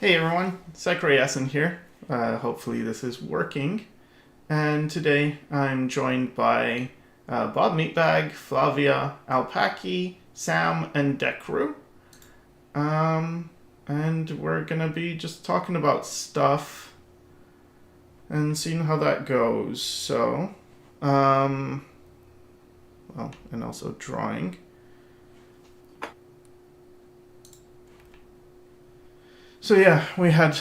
Hey everyone, Sycra here. Hopefully this is working. And today I'm joined by Bob Meatbag, Flavia, Alpaki, Sam, and Dekru. Um, and we're gonna be just talking about stuff and seeing how that goes. Um, and also drawing. So yeah, we had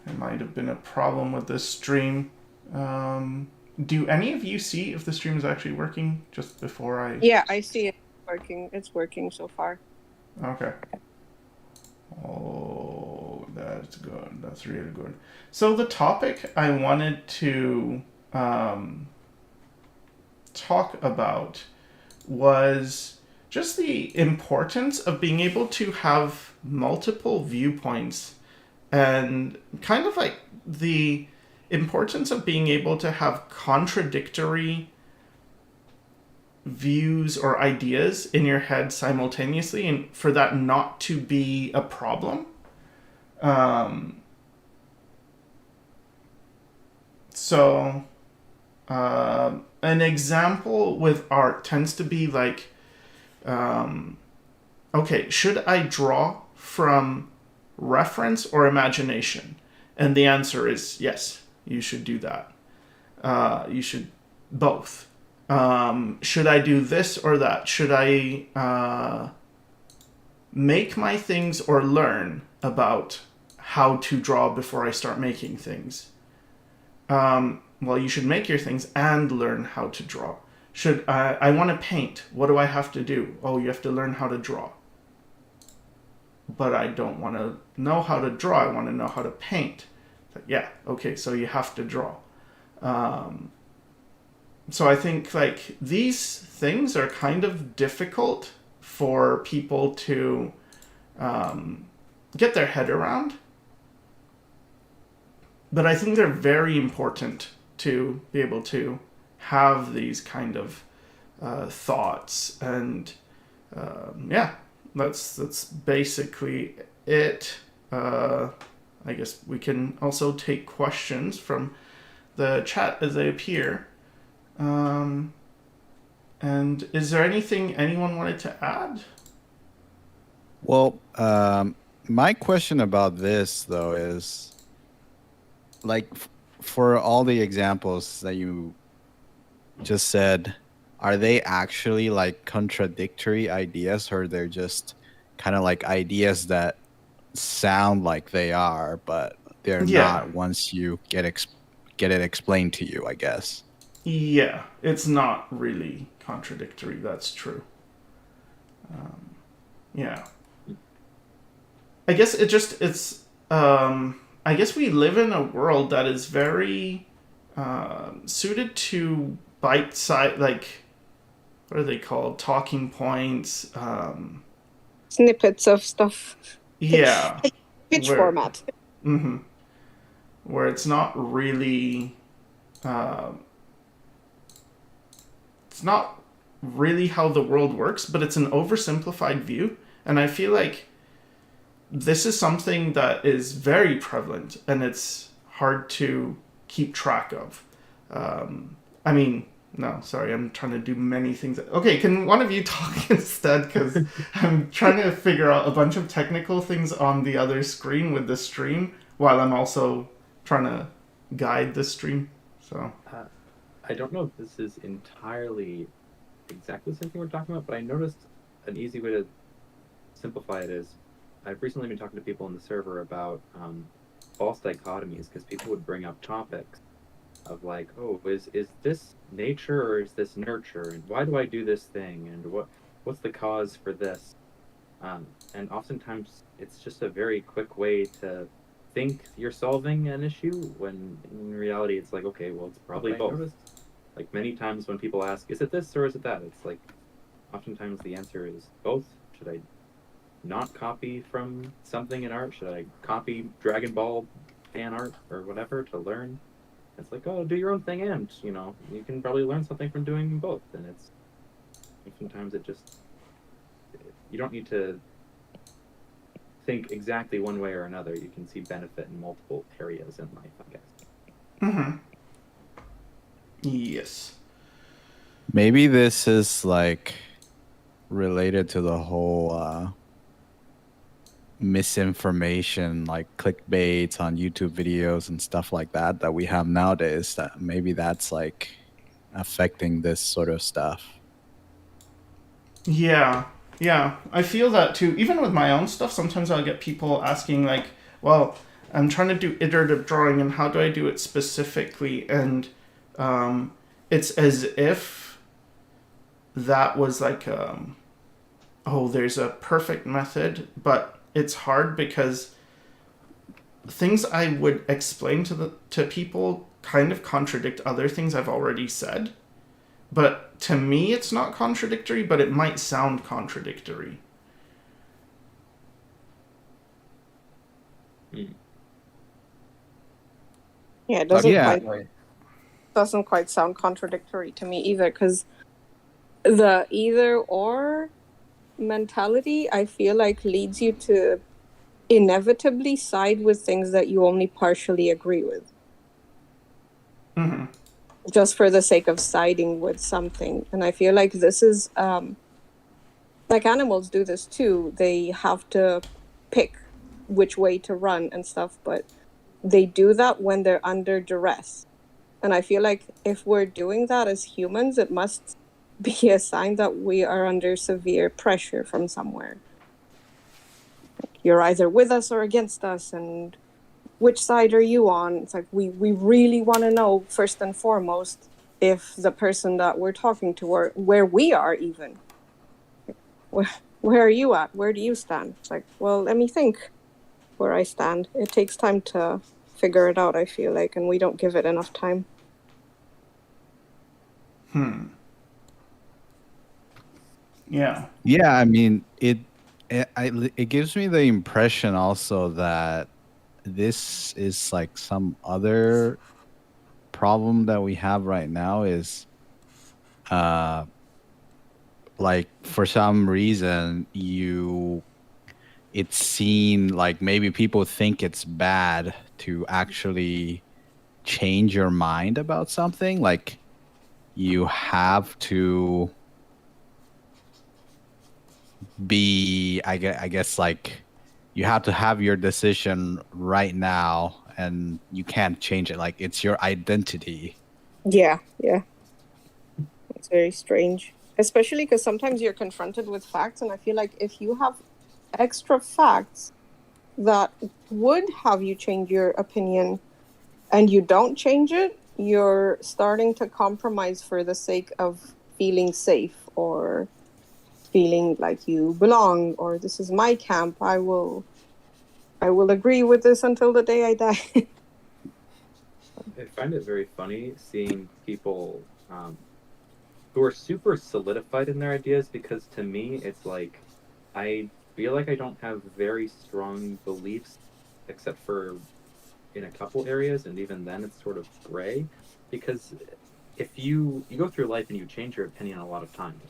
it might have been a problem with this stream. Um, do any of you see if the stream is actually working just before I? Yeah, I see it working. It's working so far. Okay. Oh, that's good. That's really good. So the topic I wanted to um, talk about was just the importance of being able to have multiple viewpoints and kind of like the importance of being able to have contradictory views or ideas in your head simultaneously and for that not to be a problem. Um, so, an example with art tends to be like, um, okay, should I draw from reference or imagination? And the answer is yes, you should do that. You should both. Should I do this or that? Should I make my things or learn about how to draw before I start making things? Well, you should make your things and learn how to draw. Should I want to paint? What do I have to do? Oh, you have to learn how to draw. But I don't want to know how to draw. I want to know how to paint. Yeah, okay, so you have to draw. Um, so I think like these things are kind of difficult for people to um, get their head around, but I think they're very important to be able to have these kind of thoughts. And yeah, that's basically it. I guess we can also take questions from the chat as they appear. Um, and is there anything anyone wanted to add? Well, my question about this though is like for all the examples that you just said, are they actually like contradictory ideas or they're just kind of like ideas that sound like they are, but they're Yeah, not once you get it explained to you, I guess. yeah, it's not really contradictory. That's true. Yeah, I guess I guess we live in a world that is very suited to bite size, like what are they called? Talking points. Snippets of stuff. Pitch, Yeah, pitch where format. mm-hmm, where it's not really uh, it's not really how the world works, but it's an oversimplified view. And I feel like this is something that is very prevalent and it's hard to keep track of. I mean, no, sorry, I'm trying to do many things. Okay, can one of you talk instead? Because I'm trying to figure out a bunch of technical things on the other screen with the stream while I'm also trying to guide the stream. So, Uh, I don't know if this is entirely exactly the same thing we're talking about, but I noticed an easy way to simplify it is I've recently been talking to people in the server about false dichotomies because people would bring up topics of like, oh, is this nature or is this nurture, and why do I do this thing, and what's the cause for this? And oftentimes it's just a very quick way to think you're solving an issue when in reality it's like, okay, well, it's probably both. Like many times when people ask, is it this or is it that? It's like oftentimes the answer is both. Should I not copy from something in art? Should I copy Dragon Ball fan art or whatever to learn? It's like, oh, do your own thing, and you can probably learn something from doing both. And it's oftentimes it just you don't need to think exactly one way or another. You can see benefit in multiple areas in life, I guess. Mm-hmm. Yes. Maybe this is like related to the whole misinformation, like clickbaits on YouTube videos and stuff like that we have nowadays. That maybe that's like affecting this sort of stuff. Yeah. Yeah. I feel that too. Even with my own stuff, sometimes I'll get people asking, like, well, I'm trying to do iterative drawing, and how do I do it specifically? And it's as if that was like, oh, there's a perfect method, but it's hard because things I would explain to people kind of contradict other things I've already said. But to me, it's not contradictory, but it might sound contradictory. Yeah, it doesn't quite sound contradictory to me either, because the either or mentality, I feel like, leads you to inevitably side with things that you only partially agree with. Mm-hmm. Just for the sake of siding with something. And I feel like this is like animals do this too. They have to pick which way to run and stuff, but they do that when they're under duress. And I feel like if we're doing that as humans, it must be a sign that we are under severe pressure from somewhere. Like, you're either with us or against us, and which side are you on? It's like we really want to know, first and foremost, if the person that we're talking to, or where we are even. Where are you at? Where do you stand? It's like, well, let me think where I stand. It takes time to figure it out, I feel like, and we don't give it enough time. Yeah. Yeah, I mean, it gives me the impression also that this is like some other problem that we have right now is like for some reason it's seen like maybe people think it's bad to actually change your mind about something. Like you have to be, I guess like you have to have your decision right now and you can't change it. Like it's your identity. Yeah. It's very strange. Especially because sometimes you're confronted with facts, and I feel like if you have extra facts that would have you change your opinion and you don't change it, you're starting to compromise for the sake of feeling safe or feeling like you belong, or this is my camp. I will agree with this until the day I die. I find it very funny seeing people who are super solidified in their ideas, because to me it's like I feel like I don't have very strong beliefs except for in a couple areas, and even then it's sort of gray, because if you go through life and you change your opinion a lot of times,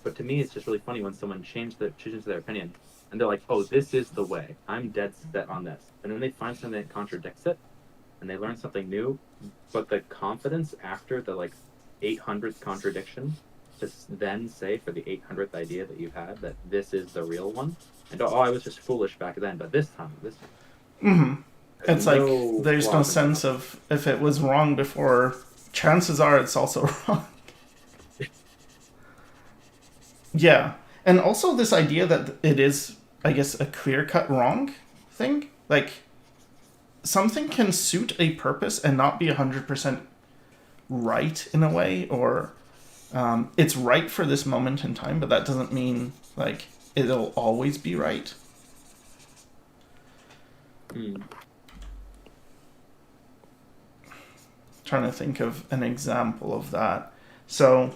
but to me it's just really funny when someone changes their opinion and they're like, oh, this is the way, I'm dead set on this, and when they find something that contradicts it and they learn something new, but the confidence after the like 800th contradiction to then say for the 800th idea that you had that this is the real one, and oh, I was just foolish back then, but this time. Mm-hmm. It's like there's no sense of if it was wrong before, chances are it's also wrong. Yeah. And also this idea that it is, I guess, a clear-cut wrong thing. Like, something can suit a purpose and not be 100% right in a way, or it's right for this moment in time, but that doesn't mean, like, it'll always be right. Trying to think of an example of that. So,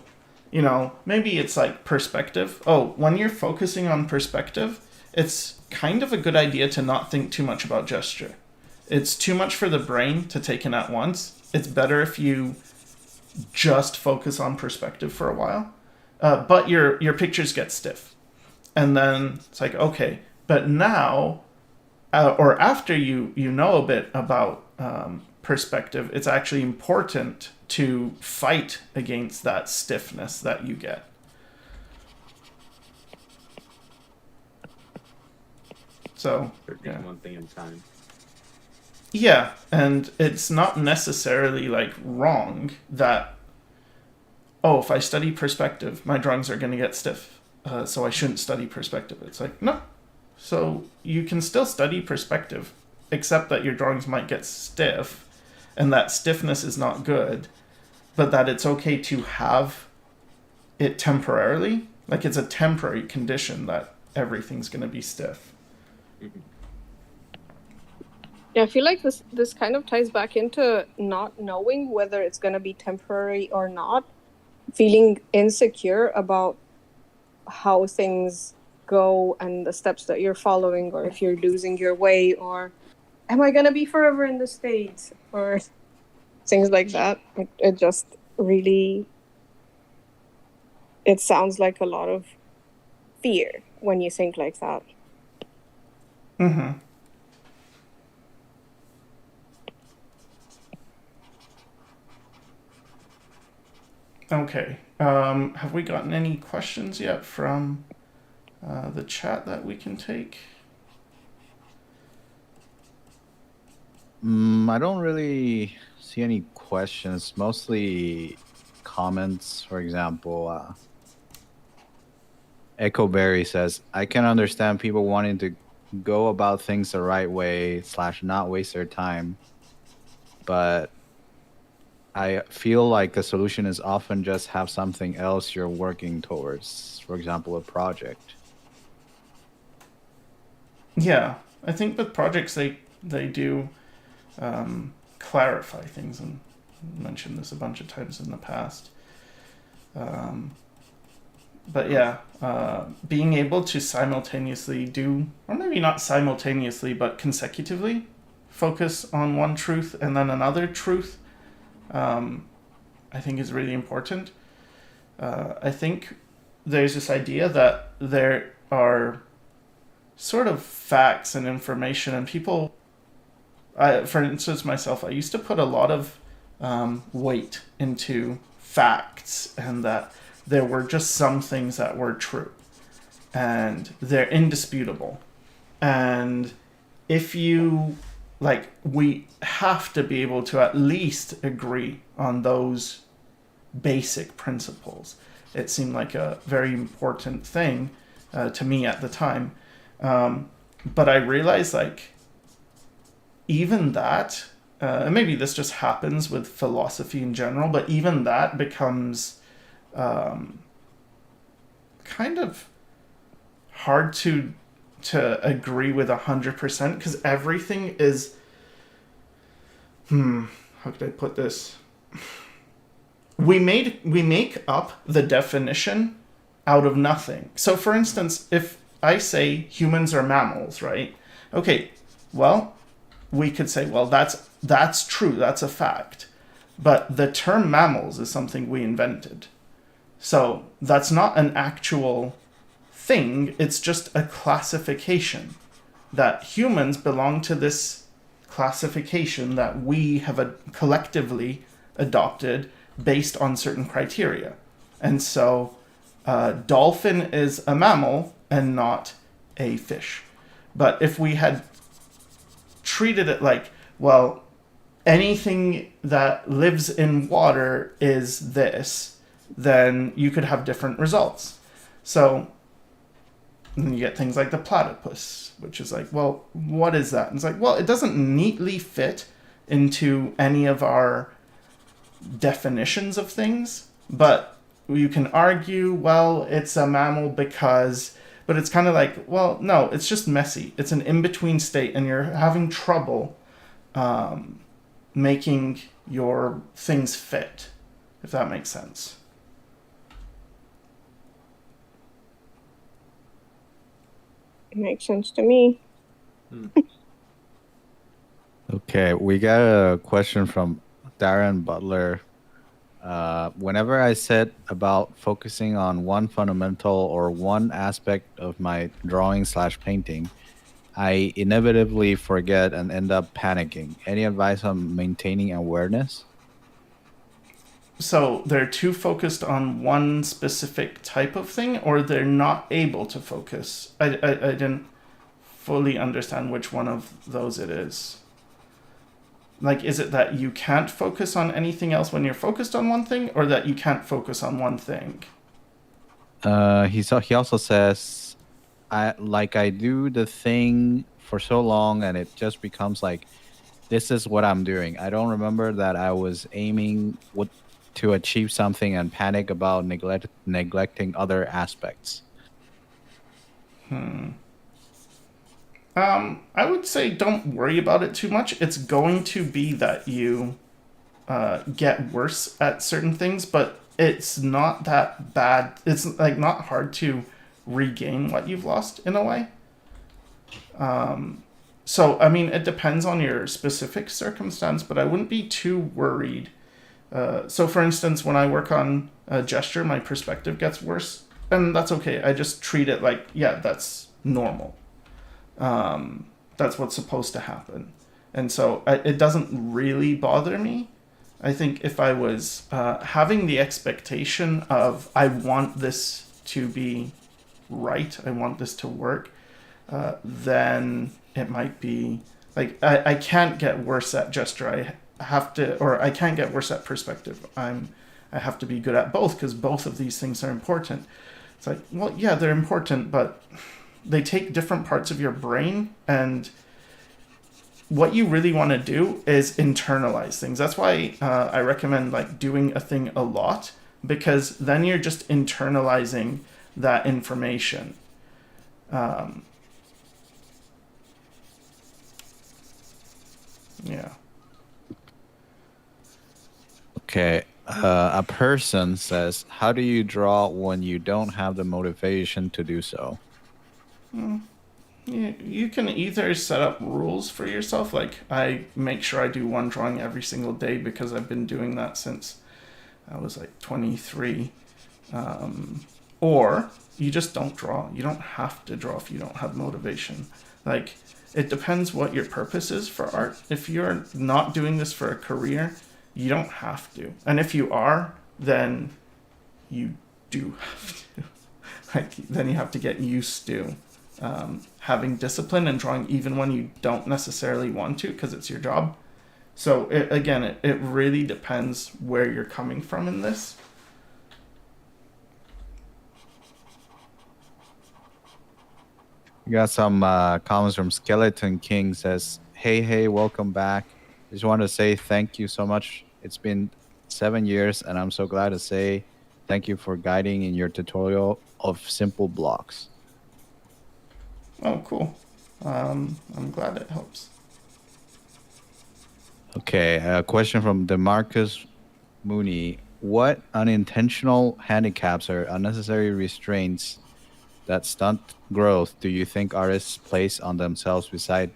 maybe it's like perspective. Oh, when you're focusing on perspective, it's kind of a good idea to not think too much about gesture. It's too much for the brain to take in at once. It's better if you just focus on perspective for a while. But your pictures get stiff. And then it's like, okay, but now or after you know a bit about perspective, it's actually important to fight against that stiffness that you get. So, Taking one thing at a time. Yeah, and it's not necessarily like wrong that, oh, if I study perspective, my drawings are going to get stiff, so I shouldn't study perspective. It's like, no. So you can still study perspective, except that your drawings might get stiff, and that stiffness is not good, but that it's okay to have it temporarily. Like, it's a temporary condition that everything's going to be stiff. Mm-hmm. Yeah, I feel like this kind of ties back into not knowing whether it's going to be temporary or not, feeling insecure about how things go and the steps that you're following, or if you're losing your way, or am I going to be forever in the States, or things like that. It just really, it sounds like a lot of fear when you think like that. Mm-hmm. Okay. Have we gotten any questions yet from the chat that we can take? I don't really see any questions. Mostly comments. For example, Echo Berry says, "I can understand people wanting to go about things the right way / not waste their time, but I feel like the solution is often just have something else you're working towards. For example, a project." Yeah, I think with projects they do clarify things, and mentioned this a bunch of times in the past. But yeah, being able to simultaneously do, or maybe not simultaneously, but consecutively focus on one truth and then another truth, I think is really important. I think there's this idea that there are sort of facts and information, and people, for instance, myself, I used to put a lot of weight into facts, and that there were just some things that were true, and they're indisputable. And if you, like, we have to be able to at least agree on those basic principles. It seemed like a very important thing to me at the time. But I realized, like, even that, and maybe this just happens with philosophy in general, but even that becomes kind of hard to agree with 100%, because everything is, how could I put this? We make up the definition out of nothing. So for instance, if I say humans are mammals, right? Okay, well, we could say, well, that's true, that's a fact. But the term mammals is something we invented. So that's not an actual thing, it's just a classification. That humans belong to this classification that we have collectively adopted based on certain criteria. And so dolphin is a mammal and not a fish. But if we had treated it like, well, anything that lives in water is this, then you could have different results. So and you get things like the platypus, which is like, well, what is that? And it's like, well, it doesn't neatly fit into any of our definitions of things, but you can argue, well, it's a mammal because, but it's kind of like, well, no, it's just messy. It's an in-between state, and you're having trouble making your things fit, if that makes sense. It makes sense to me. Okay, we got a question from Darren Butler. Whenever I said about focusing on one fundamental or one aspect of my drawing / painting, I inevitably forget and end up panicking. Any advice on maintaining awareness? So they're too focused on one specific type of thing, or they're not able to focus. I didn't fully understand which one of those it is. Like, is it that you can't focus on anything else when you're focused on one thing, or that you can't focus on one thing? He also says, I do the thing for so long, and it just becomes like, this is what I'm doing. I don't remember that I was aiming to achieve something and panic about neglecting other aspects. I would say don't worry about it too much. It's going to be that you get worse at certain things, but it's not that bad. It's like not hard to regain what you've lost in a way. So I mean, it depends on your specific circumstance, but I wouldn't be too worried. So for instance, when I work on a gesture, my perspective gets worse, and that's okay. I just treat it like, yeah, that's normal. That's what's supposed to happen. And so it doesn't really bother me. I think if I was having the expectation of, I want this to be right, I want this to work, then it might be like, I can't get worse at gesture. I can't get worse at perspective. I have to be good at both, because both of these things are important. It's like, well, yeah, they're important, but they take different parts of your brain, and what you really want to do is internalize things. That's why I recommend like doing a thing a lot, because then you're just internalizing that information. Yeah. Okay. A person says, how do you draw when you don't have the motivation to do so? You can either set up rules for yourself, like I make sure I do one drawing every single day because I've been doing that since I was like 23. Or you just don't draw. You don't have to draw if you don't have motivation. Like, it depends what your purpose is for art. If you're not doing this for a career, you don't have to. And if you are, then you do have to. Like, then you have to get used to having discipline and drawing even when you don't necessarily want to, because it's your job. So it really depends where you're coming from in this. We got some comments from Skeleton King. Says, hey, welcome back. Just want to say thank you so much. It's been 7 years, and I'm so glad to say thank you for guiding in your tutorial of simple blocks. Oh, cool. I'm glad it helps. Okay, a question from Demarcus Mooney. What unintentional handicaps or unnecessary restraints that stunt growth do you think artists place on themselves beside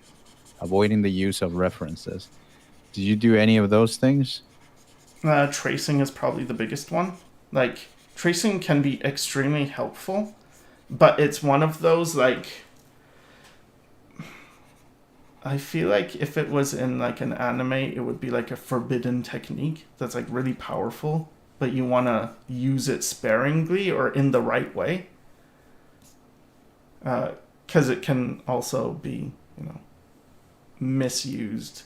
avoiding the use of references? Did you do any of those things? Tracing is probably the biggest one. Like, tracing can be extremely helpful, but it's one of those, like, I feel like if it was in like an anime, it would be like a forbidden technique that's like really powerful, but you want to use it sparingly or in the right way. Because it can also be, misused.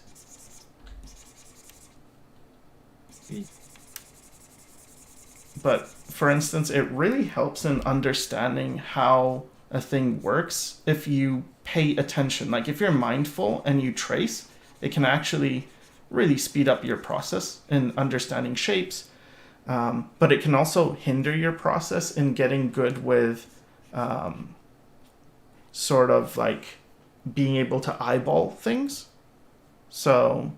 But for instance, it really helps in understanding how a thing works if you pay attention. Like, if you're mindful and you trace, it can actually really speed up your process in understanding shapes. But it can also hinder your process in getting good with sort of like being able to eyeball things. So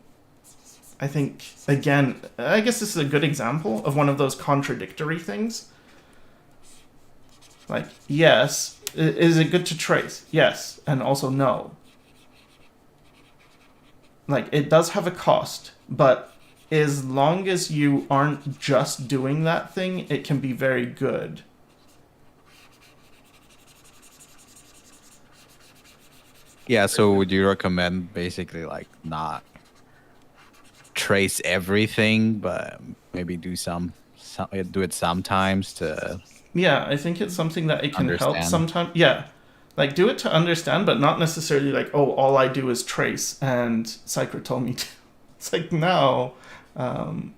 I think, again, I guess this is a good example of one of those contradictory things. Like, yes, is it good to trace? Yes, and also no. Like, it does have a cost, but as long as you aren't just doing that thing, it can be very good. Yeah, so would you recommend basically like not trace everything, but maybe do do it sometimes to Yeah, I think it's something that it can help understand? sometimes. Yeah, like do it to understand, but not necessarily like, oh, all I do is trace and Sycra told me to. It's like, no, um,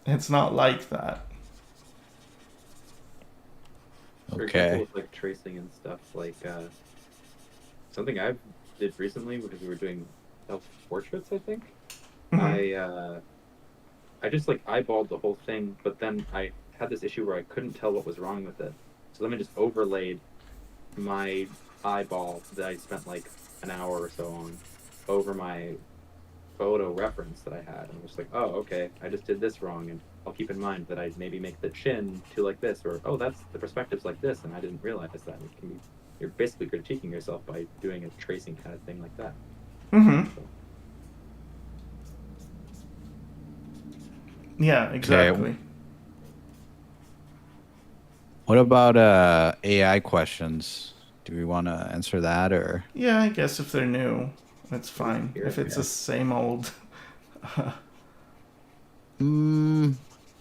it's not like that. For example, Okay. with like tracing and stuff, like something I did recently because we were doing self portraits, I think. Mhm. I just like eyeballed the whole thing, but then I had this issue where I couldn't tell what was wrong with it. So then I just overlaid my eyeball that I spent like an hour or so on over my photo reference that I had. And I was like, oh, okay, I just did this wrong, and I'll keep in mind that I maybe make the chin to like this, or oh, that's the perspective's like this, and I didn't realize that. It can be, you're basically critiquing yourself by doing a tracing kind of thing like that. Mhm. So, Yeah, Okay. exactly. What about AI questions? Do we want to answer that or? Yeah, I guess if they're new, it's we can fine. hear If it. it's the same old, Mm,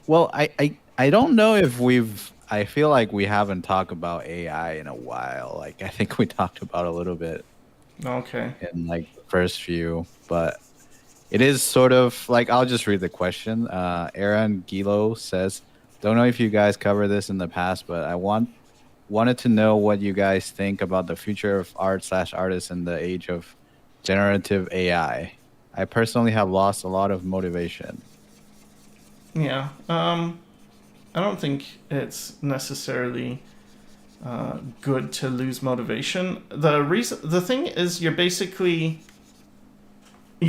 well, I don't know if we've. I feel like we haven't talked about AI in a while. Like I think we talked about a little bit okay. in like the first few, but it is sort of like I'll just read the question. Aaron Gilo says, "Don't know if you guys covered this in the past, but I wanted to know what you guys think about the future of art/artists in the age of generative AI. I personally have lost a lot of motivation." Yeah. I don't think it's necessarily good to lose motivation. The thing is, you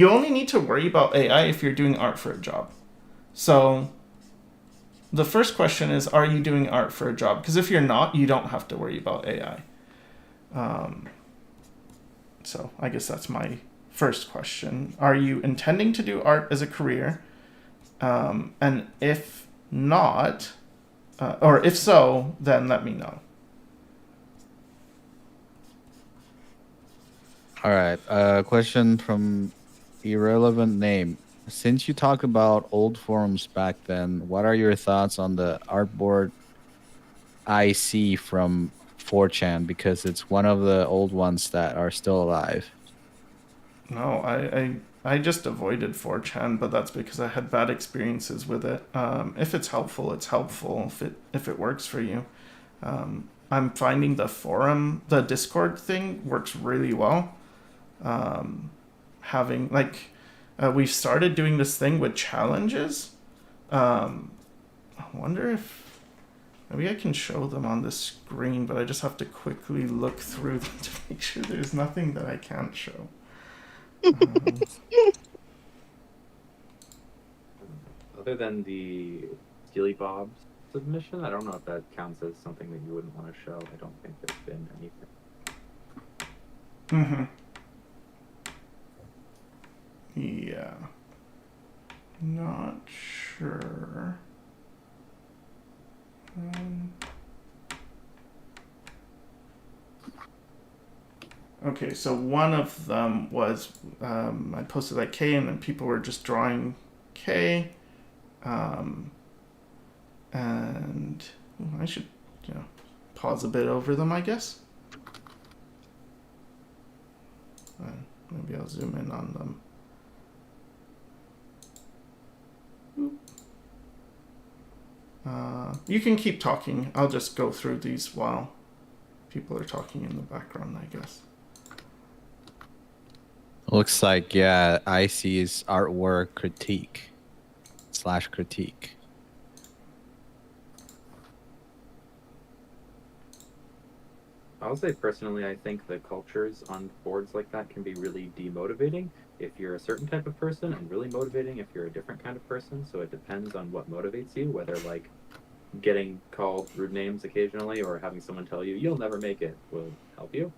only need to worry about AI if you're doing art for a job. So the first question is, are you doing art for a job? Because if you're not, you don't have to worry about AI. So I guess that's my first question. Are you intending to do art as a career? And if not, or if so, then let me know. All right. Question from irrelevant name. Since you talked about old forums back then, what are your thoughts on the artboard I see from 4chan? Because it's one of the old ones that are still alive. No, I just avoided 4chan, but that's because I had bad experiences with it. If it's helpful, it's helpful. If it works for you, I'm finding the Discord thing works really well. Having like, we've started doing this thing with challenges. I wonder if maybe I can show them on the screen, but I just have to quickly look through them to make sure there's nothing that I can't show. Other than the Steely Bob's submission, I don't know if that counts as something that you wouldn't want to show. I don't think there's been anything. Mm-hmm. Yeah. Not sure. Okay, so one of them was I posted like K, and then people were just drawing K, and I should, pause a bit over them, I guess. Maybe I'll zoom in on them. You can keep talking. I'll just go through these while people are talking in the background, I guess. Looks like, yeah, IC's artwork critique/critique. I'll say personally, I think the cultures on boards like that can be really demotivating if you're a certain type of person, and really motivating if you're a different kind of person. So it depends on what motivates you, whether like getting called rude names occasionally or having someone tell you you'll never make it will help you.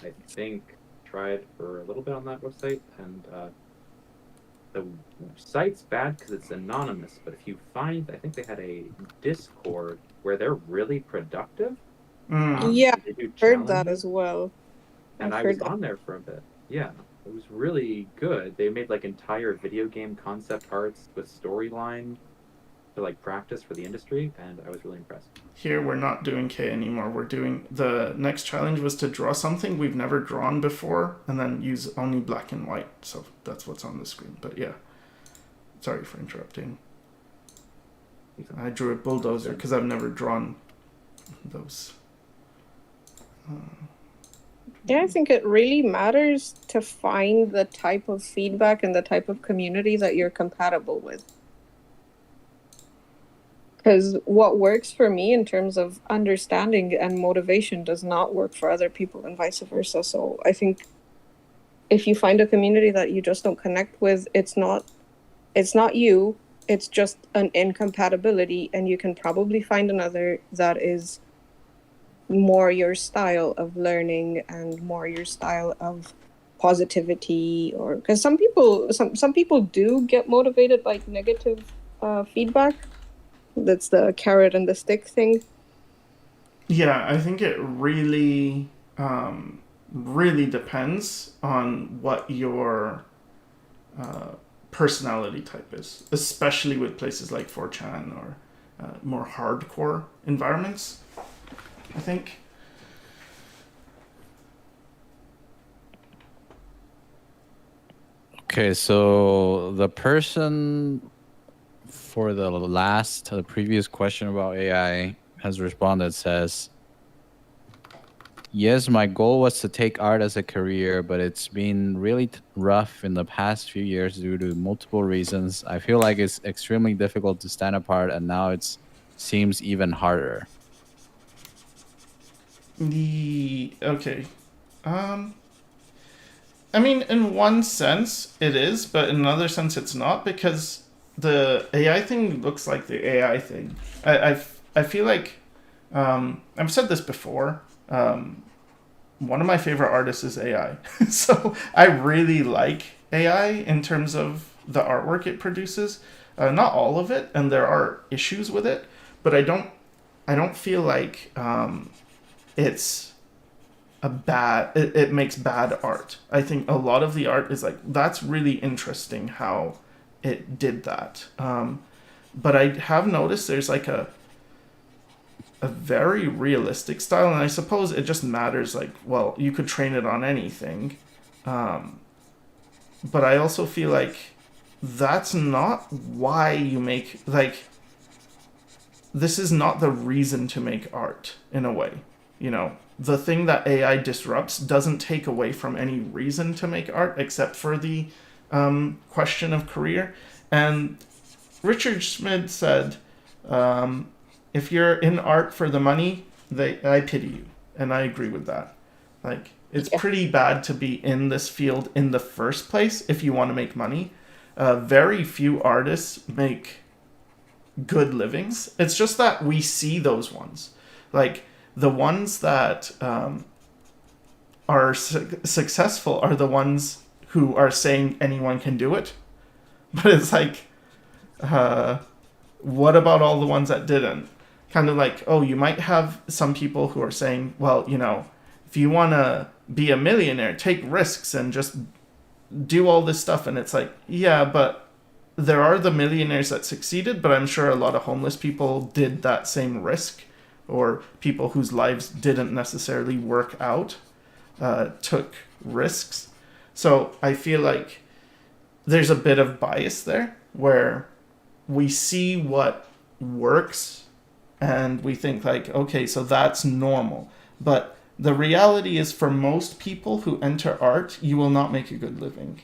I think tried for a little bit on that website, and the site's bad because it's anonymous. But if you find, I think they had a Discord where they're really productive. Mm. Yeah, They do heard that challenges. as well. and I've I was heard that. on there for a bit. Yeah, it was really good. They made like entire video game concept arts with storyline to like practice for the industry, and I was really impressed. Here we're not doing K anymore. We're doing the next challenge was to draw something we've never drawn before and then use only black and white. So that's what's on the screen. But yeah, sorry for interrupting. I drew a bulldozer because I've never drawn those. Yeah, I think it really matters to find the type of feedback and the type of community that you're compatible with. Because what works for me in terms of understanding and motivation does not work for other people and vice versa. So I think if you find a community that you just don't connect with, it's not you, it's just an incompatibility, and you can probably find another that is more your style of learning and more your style of positivity. Or because some people do get motivated by negative feedback. That's the carrot and the stick thing. Yeah, I think it really, really depends on what your personality type is, especially with places like 4chan or more hardcore environments, I think. Okay, so the person for the previous question about AI has responded, says, yes, my goal was to take art as a career, but it's been really rough in the past few years due to multiple reasons. I feel like it's extremely difficult to stand apart, and now it seems even harder. Okay. I mean, in one sense it is, but in another sense it's not, because the AI thing looks like the AI thing. I feel like, I've said this before, one of my favorite artists is AI. So I really like AI in terms of the artwork it produces. Not all of it, and there are issues with it, but I don't feel like it's it makes bad art. I think a lot of the art is like, that's really interesting how it did that. But I have noticed there's like a very realistic style, and I suppose it just matters, like, well, you could train it on anything. But I also feel like that's not why you make, like, this is not the reason to make art, in a way. You know, the thing that AI disrupts doesn't take away from any reason to make art, except for the question of career. And Richard Schmid said, if you're in art for the money, I pity you. And I agree with that. Like, it's pretty bad to be in this field in the first place if you want to make money. Very few artists make good livings. It's just that we see those ones. Like, the ones that are successful are the ones who are saying anyone can do it. But it's like, what about all the ones that didn't? Kind of like, oh, you might have some people who are saying, well, you know, if you want to be a millionaire, take risks and just do all this stuff. And it's like, yeah, but there are the millionaires that succeeded, but I'm sure a lot of homeless people did that same risk, or people whose lives didn't necessarily work out took risks. So I feel like there's a bit of bias there, where we see what works and we think like, okay, so that's normal. But the reality is, for most people who enter art, you will not make a good living.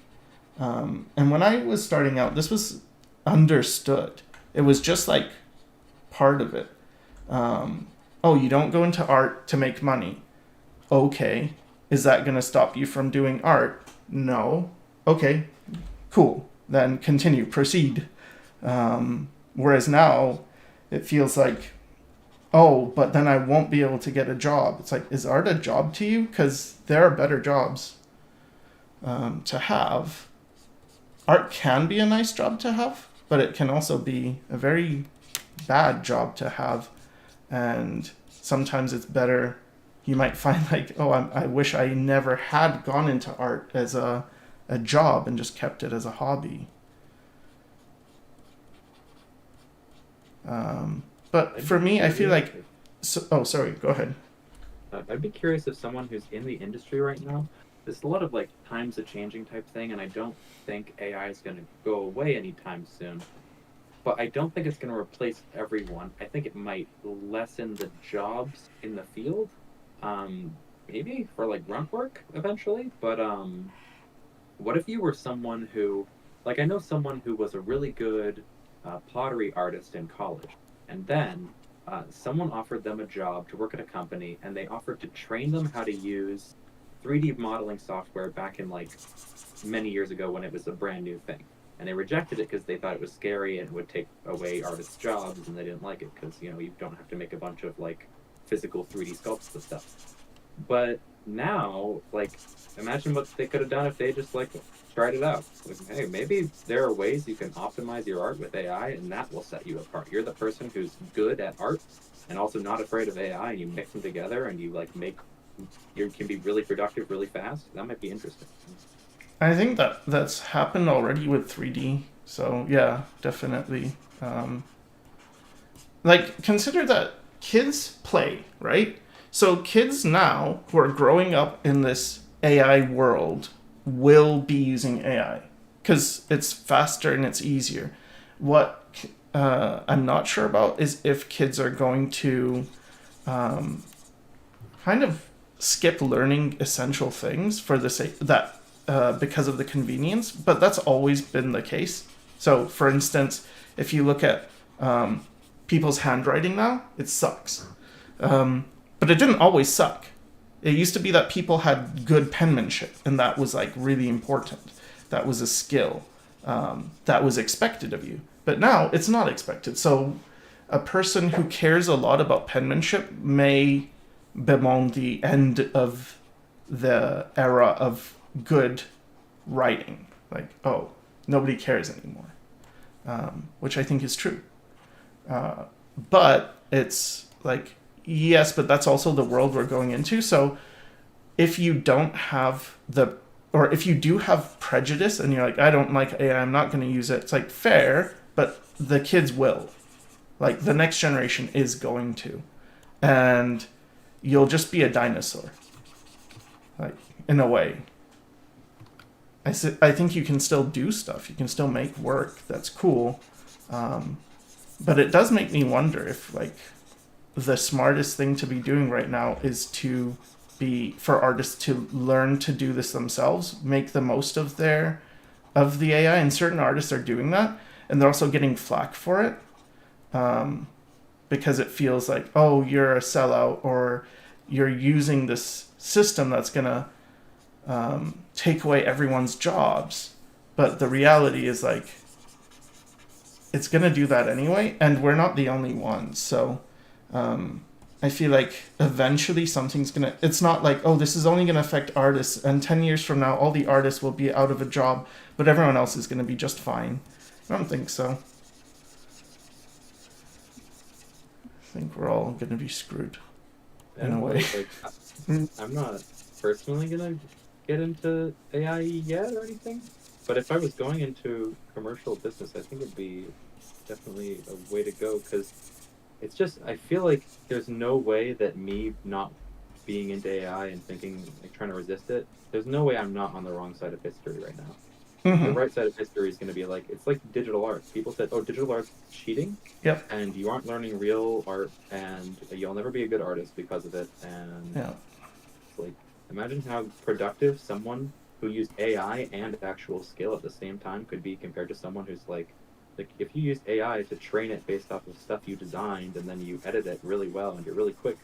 And when I was starting out, this was understood. It was just like part of it. Oh, you don't go into art to make money. Okay. Is that going to stop you from doing art? No. Okay, cool. Then continue, proceed. Whereas now, it feels like, oh, but then I won't be able to get a job. It's like, is art a job to you? Because there are better jobs to have. Art can be a nice job to have, but it can also be a very bad job to have. And sometimes it's better you might find like, oh, I wish I never had gone into art as a job and just kept it as a hobby. But for me, I feel like, oh, sorry, go ahead. I'd be curious if someone who's in the industry right now, there's a lot of like times a changing type thing, and I don't think AI is going to go away anytime soon. But I don't think it's going to replace everyone. I think it might lessen the jobs in the field, maybe for like grunt work eventually. But what if you were someone who, like, I know someone who was a really good pottery artist in college, and then someone offered them a job to work at a company, and they offered to train them how to use 3D modeling software back in like many years ago when it was a brand new thing. And they rejected it because they thought it was scary and would take away artists' jobs, and they didn't like it because, you know, you don't have to make a bunch of like physical 3D sculpts and stuff. But now, like, imagine what they could have done if they just like tried it out. Like, hey, maybe there are ways you can optimize your art with AI, and that will set you apart. You're the person who's good at art and also not afraid of AI, and you mix them together and you like you can be really productive really fast. That might be interesting. I think that's happened already with 3D. So yeah, definitely. Like, consider that kids play, right? So kids now who are growing up in this AI world will be using AI because it's faster and it's easier. What I'm not sure about is if kids are going to kind of skip learning essential things for the sake that because of the convenience, but that's always been the case. So, for instance, if you look at people's handwriting now, it sucks. But it didn't always suck. It used to be that people had good penmanship, and that was like really important. That was a skill that was expected of you. But now it's not expected. So a person who cares a lot about penmanship may bemoan the end of the era of good writing. Like, oh, nobody cares anymore, which I think is true. But it's like, yes, but that's also the world we're going into. So if you don't have or if you do have prejudice and you're like, I don't like AI, I'm not going to use it. It's like fair, but the kids will. Like, the next generation is going to. And you'll just be a dinosaur. Like, in a way. I think you can still do stuff. You can still make work. That's cool. But it does make me wonder if, like, the smartest thing to be doing right now is for artists to learn to do this themselves, make the most of the AI, and certain artists are doing that, and they're also getting flack for it, because it feels like, oh, you're a sellout, or you're using this system that's gonna take away everyone's jobs. But the reality is, like, it's gonna do that anyway, and we're not the only ones. So I feel like eventually something's gonna, it's not like, oh, this is only gonna affect artists, and 10 years from now all the artists will be out of a job, but everyone else is gonna be just fine. I don't think so. I think we're all gonna be screwed in a way. Like, I'm not personally gonna get into AI yet or anything, but if I was going into commercial business, I think it'd be definitely a way to go, because it's just, I feel like there's no way that me not being into AI and thinking, like, trying to resist it, there's no way I'm not on the wrong side of history right now. Mm-hmm. The right side of history is going to be like, it's like digital art. People said, oh, digital art's cheating. Yep. And you aren't learning real art, and you'll never be a good artist because of it. And yeah. It's like, imagine how productive someone who used AI and actual skill at the same time could be compared to someone who's like if you use AI to train it based off of stuff you designed, and then you edit it really well and you're really quick,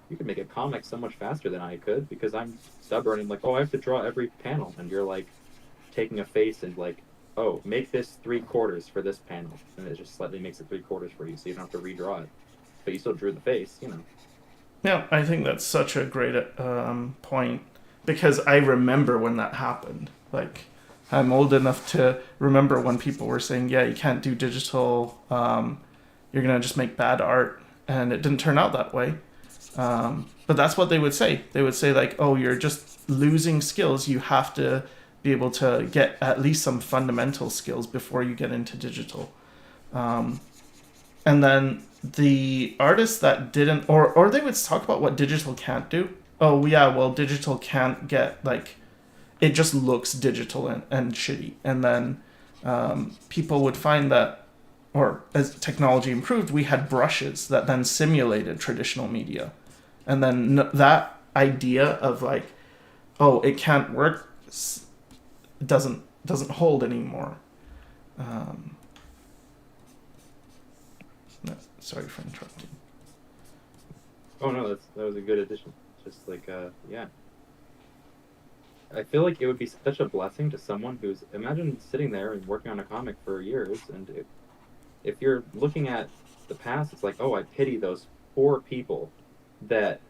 you can make a comic so much faster than I could, because I'm stubborn and like, oh, I have to draw every panel, and you're like taking a face and like, oh, make this 3/4 for this panel, and it just slightly makes it 3/4 for you, so you don't have to redraw it, but you still drew the face, you know. Yeah, I think that's such a great point, because I remember when that happened. Like, I'm old enough to remember when people were saying, yeah, you can't do digital, you're going to just make bad art. And it didn't turn out that way. But that's what they would say. They would say like, oh, you're just losing skills. You have to be able to get at least some fundamental skills before you get into digital. And then the artists that didn't, or they would talk about what digital can't do. Oh yeah, well digital can't get like, it just looks digital and shitty. And then people would find that, or as technology improved, we had brushes that then simulated traditional media. And then that idea of like, oh, it can't work, doesn't hold anymore. No, sorry for interrupting. Oh no, that was a good addition. Just like yeah. I feel like it would be such a blessing to someone who's, imagine sitting there and working on a comic for years, and if you're looking at the past, it's like, oh, I pity those poor people that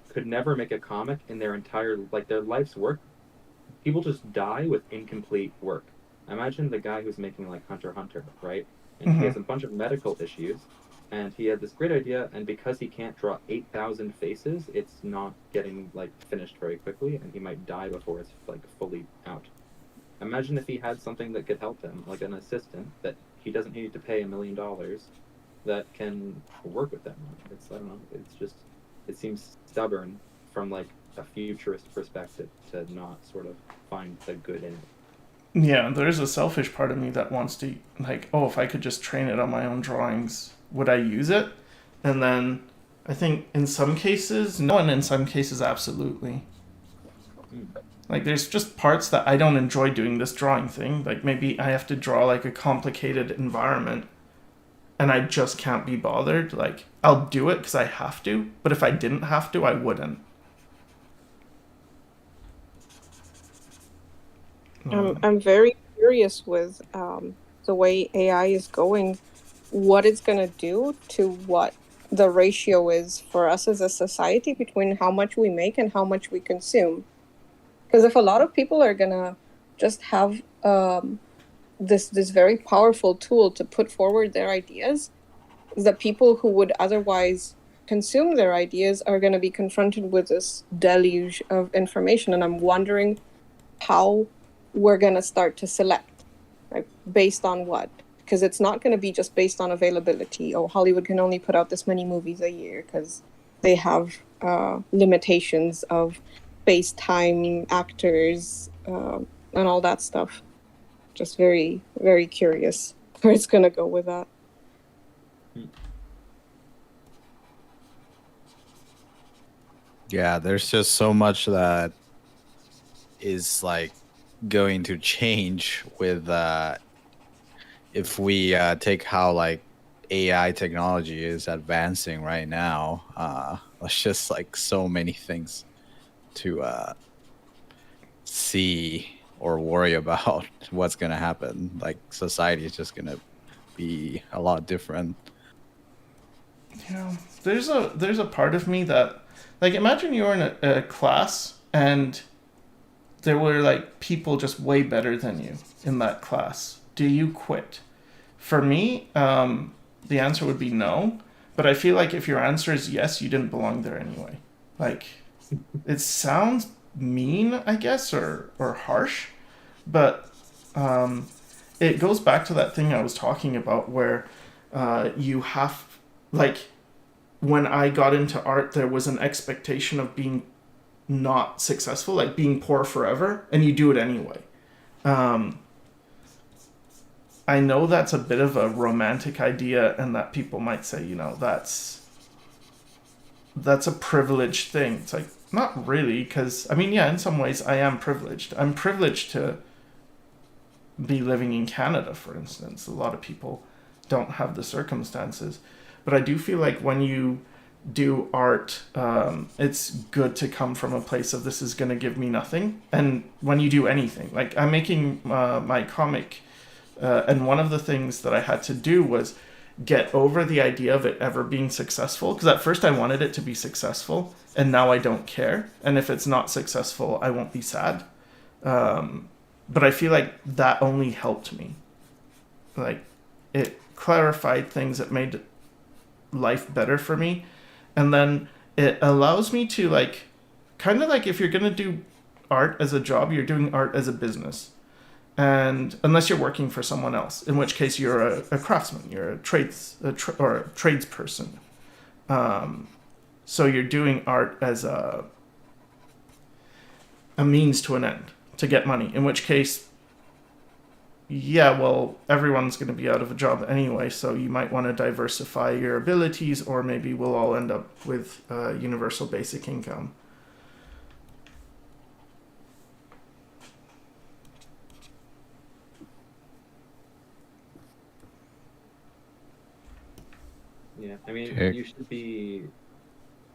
could never make a comic in their entire, like, their life's work. People just die with incomplete work. Imagine the guy who's making like Hunter x Hunter, right? And he has a bunch of medical issues, and he had this great idea, and because he can't draw 8,000 faces, it's not getting like finished very quickly, and he might die before it's like fully out. Imagine if he had something that could help him, like an assistant that he doesn't need to pay $1 million, that can work with him. It's, I don't know, it's just, it seems stubborn from like a futurist perspective to not sort of find the good in it. Yeah, there's a selfish part of me that wants to, like, oh, if I could just train it on my own drawings, would I use it? And then I think in some cases, no, and in some cases, absolutely. Like, there's just parts that I don't enjoy doing this drawing thing. Like, maybe I have to draw, like, a complicated environment, and I just can't be bothered. Like, I'll do it because I have to, but if I didn't have to, I wouldn't. I'm very curious with the way AI is going, what it's going to do to what the ratio is for us as a society between how much we make and how much we consume. Because if a lot of people are going to just have this very powerful tool to put forward their ideas, the people who would otherwise consume their ideas are going to be confronted with this deluge of information. And I'm wondering how we're going to start to select, right? Based on what? Because it's not going to be just based on availability. Oh, Hollywood can only put out this many movies a year because they have limitations of space, time, actors, and all that stuff. Just very, very curious where it's going to go with that. Yeah, there's just so much that is like going to change with if we take how like AI technology is advancing right now. There's just like so many things to see or worry about what's gonna happen. Like society is just gonna be a lot different. Yeah, there's a part of me that, like, imagine you were in a class and there were like people just way better than you in that class. Do you quit? For me, the answer would be no. But I feel like if your answer is yes, you didn't belong there anyway. Like, it sounds mean, I guess, or harsh, but it goes back to that thing I was talking about where you have, like, when I got into art, there was an expectation of being not successful, like being poor forever, and you do it anyway. I know that's a bit of a romantic idea, and that people might say, you know, that's a privileged thing. It's like, not really, because, I mean, yeah, in some ways I am privileged. I'm privileged to be living in Canada, for instance. A lot of people don't have the circumstances. But I do feel like when you do art, it's good to come from a place of this is going to give me nothing. And when you do anything, like I'm making my comic, and one of the things that I had to do was get over the idea of it ever being successful. Because at first I wanted it to be successful, and now I don't care. And if it's not successful, I won't be sad. But I feel like that only helped me. Like, it clarified things that made life better for me. And then it allows me to like, kind of like if you're gonna do art as a job, you're doing art as a business. And unless you're working for someone else, in which case you're a craftsman, you're a tradesperson. So you're doing art as a means to an end to get money. In which case, yeah, well, everyone's going to be out of a job anyway, so you might want to diversify your abilities, or maybe we'll all end up with universal basic income. Yeah, I mean, Okay. you should be.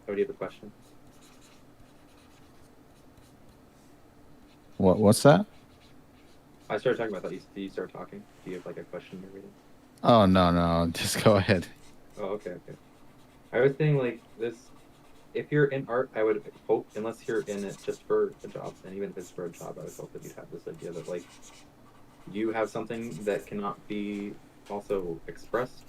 Oh, do you have a question? What's that? I started talking about that. You start talking. Do you have like a question you're reading? Oh, no. Just go ahead. Oh, okay. I was saying like this. If you're in art, I would hope, unless you're in it just for a job, and even if it's for a job, I would hope that you'd have this idea that like you have something that cannot be also expressed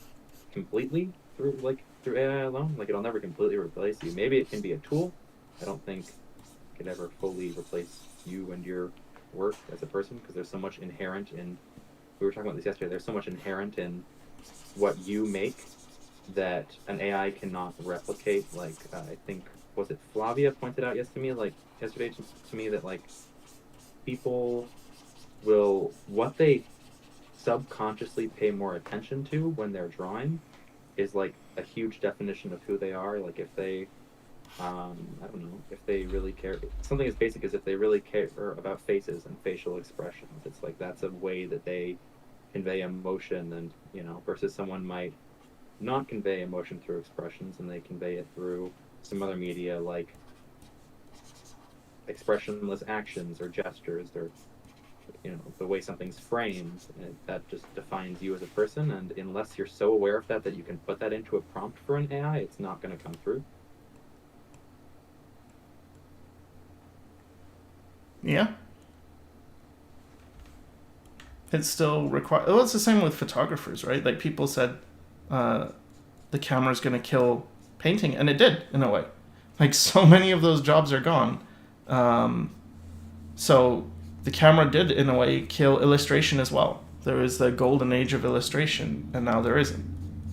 completely through AI alone. Like it'll never completely replace you. Maybe it can be a tool. I don't think it could ever fully replace you and your work as a person, because there's so much inherent in. We were talking about this yesterday. There's so much inherent in what you make that an AI cannot replicate. Like I think, was it Flavia pointed out yesterday to me that like people will, what they subconsciously pay more attention to when they're drawing is like a huge definition of who they are. Like if they I don't know, if they really care, something as basic as if they really care about faces and facial expressions, it's like that's a way that they convey emotion. And versus someone might not convey emotion through expressions, and they convey it through some other media like expressionless actions or gestures, or the way something's framed. That just defines you as a person, and unless you're so aware of that you can put that into a prompt for an AI, it's not going to come through. Yeah. It's still required. Well, it's the same with photographers, right? Like people said, the camera's going to kill painting, and it did in a way. Like so many of those jobs are gone. So the camera did in a way kill illustration as well. There was the golden age of illustration, and now there isn't.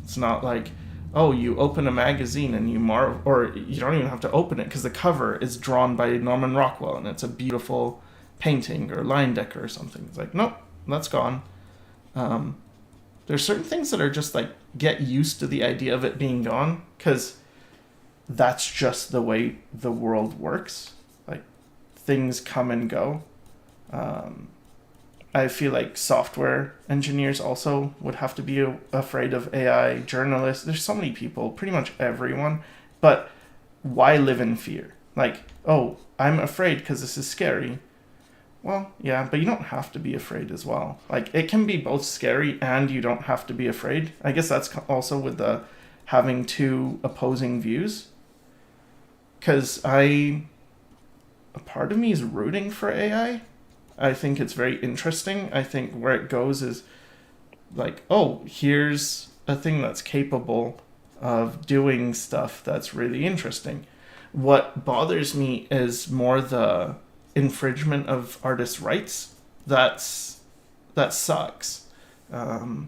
It's not like, oh, you open a magazine and you marvel, or you don't even have to open it because the cover is drawn by Norman Rockwell and it's a beautiful painting, or Leyendecker or something. It's like, nope, that's gone. There's certain things that are just like, get used to the idea of it being gone, because that's just the way the world works. Like things come and go. I feel like software engineers also would have to be afraid of AI. Journalists, there's so many people, pretty much everyone. But why live in fear? Like, oh, I'm afraid because this is scary. Well, yeah, but you don't have to be afraid as well. Like, it can be both scary and you don't have to be afraid. I guess that's also with the having two opposing views. Because a part of me is rooting for AI. I think it's very interesting. I think where it goes is like, oh, here's a thing that's capable of doing stuff that's really interesting. What bothers me is more the infringement of artists' rights. That sucks. But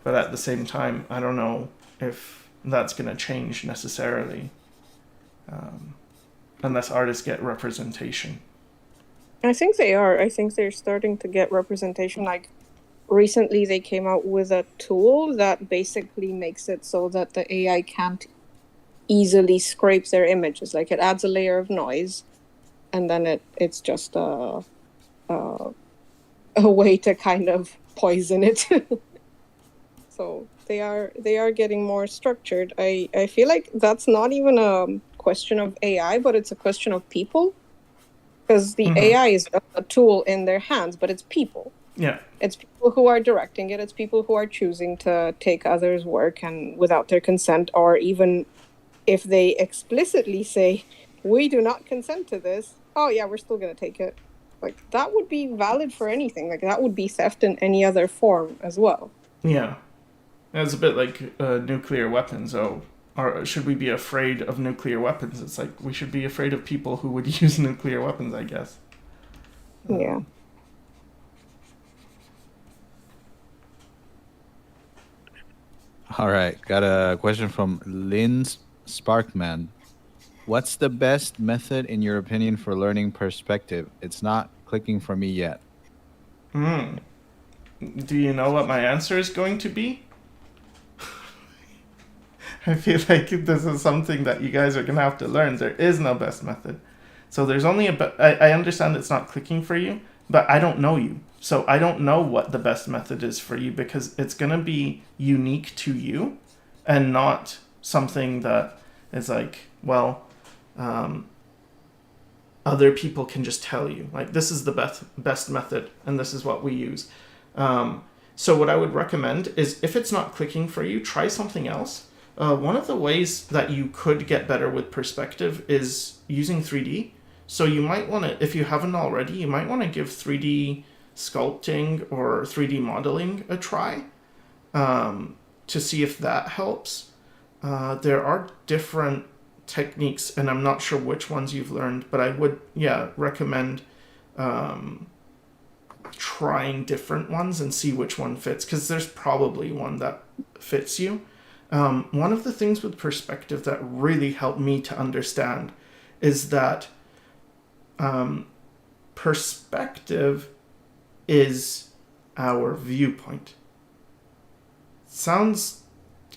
at the same time, I don't know if that's going to change necessarily, unless artists get representation. I think they are. I think they're starting to get representation. Like recently they came out with a tool that basically makes it so that the AI can't easily scrape their images. Like it adds a layer of noise, and then it's just a way to kind of poison it. So they are getting more structured. I feel like that's not even a question of AI, but it's a question of people. Because the AI is a tool in their hands, but it's people. Yeah. It's people who are directing it. It's people who are choosing to take others' work and without their consent, or even if they explicitly say, we do not consent to this, oh yeah, we're still going to take it. Like, that would be valid for anything. Like, that would be theft in any other form as well. Yeah. It's a bit like nuclear weapons. Oh, or should we be afraid of nuclear weapons? It's like we should be afraid of people who would use nuclear weapons, I guess. Yeah. All right, got a question from Lynn Sparkman. What's the best method, in your opinion, for learning perspective? It's not clicking for me yet. Do you know what my answer is going to be? I feel like this is something that you guys are going to have to learn. There is no best method. So there's only I understand it's not clicking for you, but I don't know you. So I don't know what the best method is for you because it's going to be unique to you and not something that is like, well, other people can just tell you. Like, this is the best method and this is what we use. So what I would recommend is if it's not clicking for you, try something else. One of the ways that you could get better with perspective is using 3D. So you might want to, if you haven't already, you might want to give 3D sculpting or 3D modeling a try to see if that helps. There are different techniques, and I'm not sure which ones you've learned, but I would, recommend trying different ones and see which one fits, because there's probably one that fits you. One of the things with perspective that really helped me to understand is that perspective is our viewpoint. Sounds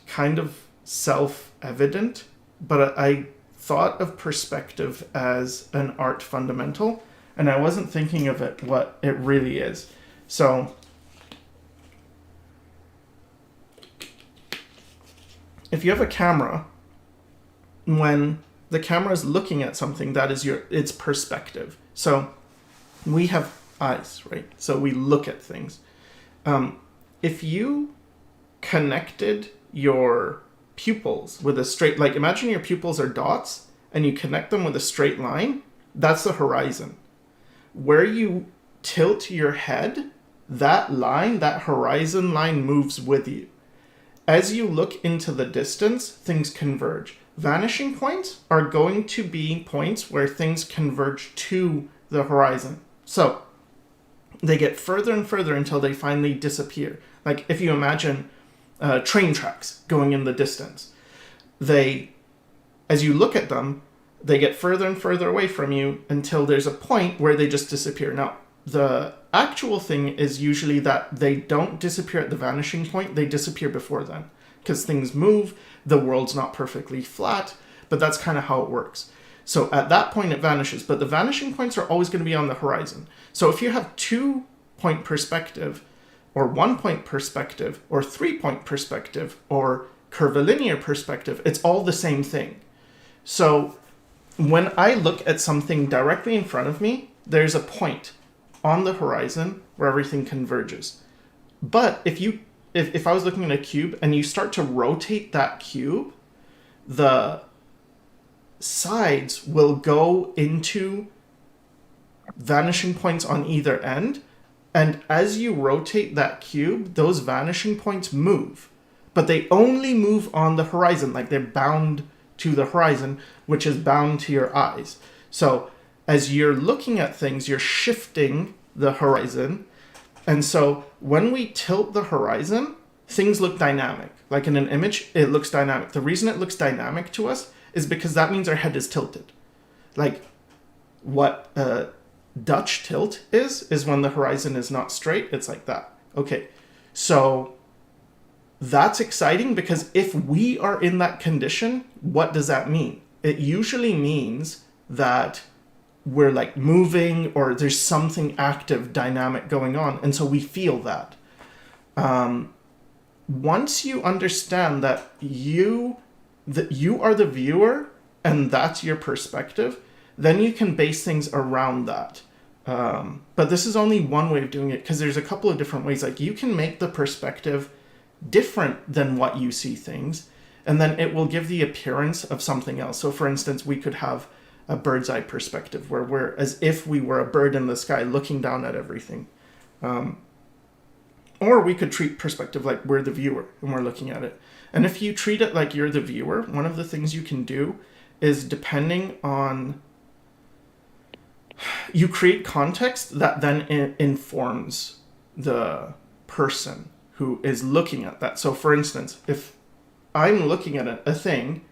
kind of self-evident, but I thought of perspective as an art fundamental, and I wasn't thinking of it what it really is. So if you have a camera, when the camera is looking at something, that is its perspective. So we have eyes, right? So we look at things. If you connected your pupils with a straight, like imagine your pupils are dots and you connect them with a straight line, that's the horizon. Where you tilt your head, that line, that horizon line moves with you. As you look into the distance, things converge. Vanishing points are going to be points where things converge to the horizon. So they get further and further until they finally disappear. Like if you imagine train tracks going in the distance, as you look at them, they get further and further away from you until there's a point where they just disappear. Now, the actual thing is usually that they don't disappear at the vanishing point, they disappear before then. Because things move, the world's not perfectly flat, but that's kind of how it works. So at that point it vanishes, but the vanishing points are always going to be on the horizon. So if you have 2-point perspective, or 1-point perspective, or 3-point perspective, or curvilinear perspective, it's all the same thing. So when I look at something directly in front of me, there's a point on the horizon where everything converges. But if I was looking at a cube and you start to rotate that cube, the sides will go into vanishing points on either end. And as you rotate that cube, those vanishing points move. But they only move on the horizon, like they're bound to the horizon, which is bound to your eyes. So as you're looking at things, you're shifting the horizon. And so when we tilt the horizon, things look dynamic. Like in an image, it looks dynamic. The reason it looks dynamic to us is because that means our head is tilted. Like what Dutch tilt is when the horizon is not straight, it's like that. Okay, so that's exciting because if we are in that condition, what does that mean? It usually means that we're like moving or there's something active, dynamic going on. And so we feel that. Once you understand that you are the viewer and that's your perspective, then you can base things around that. But this is only one way of doing it because there's a couple of different ways. Like you can make the perspective different than what you see things, and then it will give the appearance of something else. So for instance, we could have a bird's eye perspective where we're as if we were a bird in the sky looking down at everything. Or we could treat perspective like we're the viewer and we're looking at it. And if you treat it like you're the viewer, one of the things you can do is, depending on, you create context that then informs the person who is looking at that. So for instance, if I'm looking at a thing,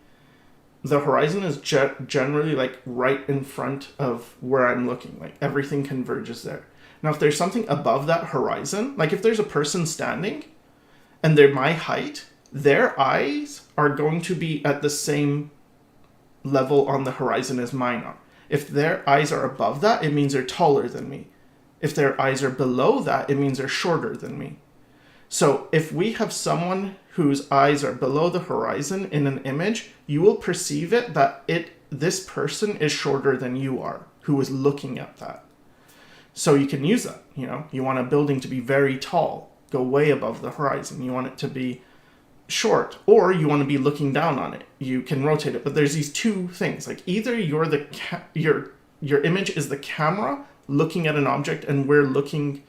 the horizon is generally like right in front of where I'm looking. Like everything converges there. Now, if there's something above that horizon, like if there's a person standing and they're my height, their eyes are going to be at the same level on the horizon as mine are. If their eyes are above that, it means they're taller than me. If their eyes are below that, it means they're shorter than me. So if we have someone whose eyes are below the horizon in an image, you will perceive it that this person is shorter than you are, who is looking at that. So you can use that. You want a building to be very tall, go way above the horizon. You want it to be short, or you want to be looking down on it. You can rotate it, but there's these two things. Like either your image is the camera looking at an object and we're looking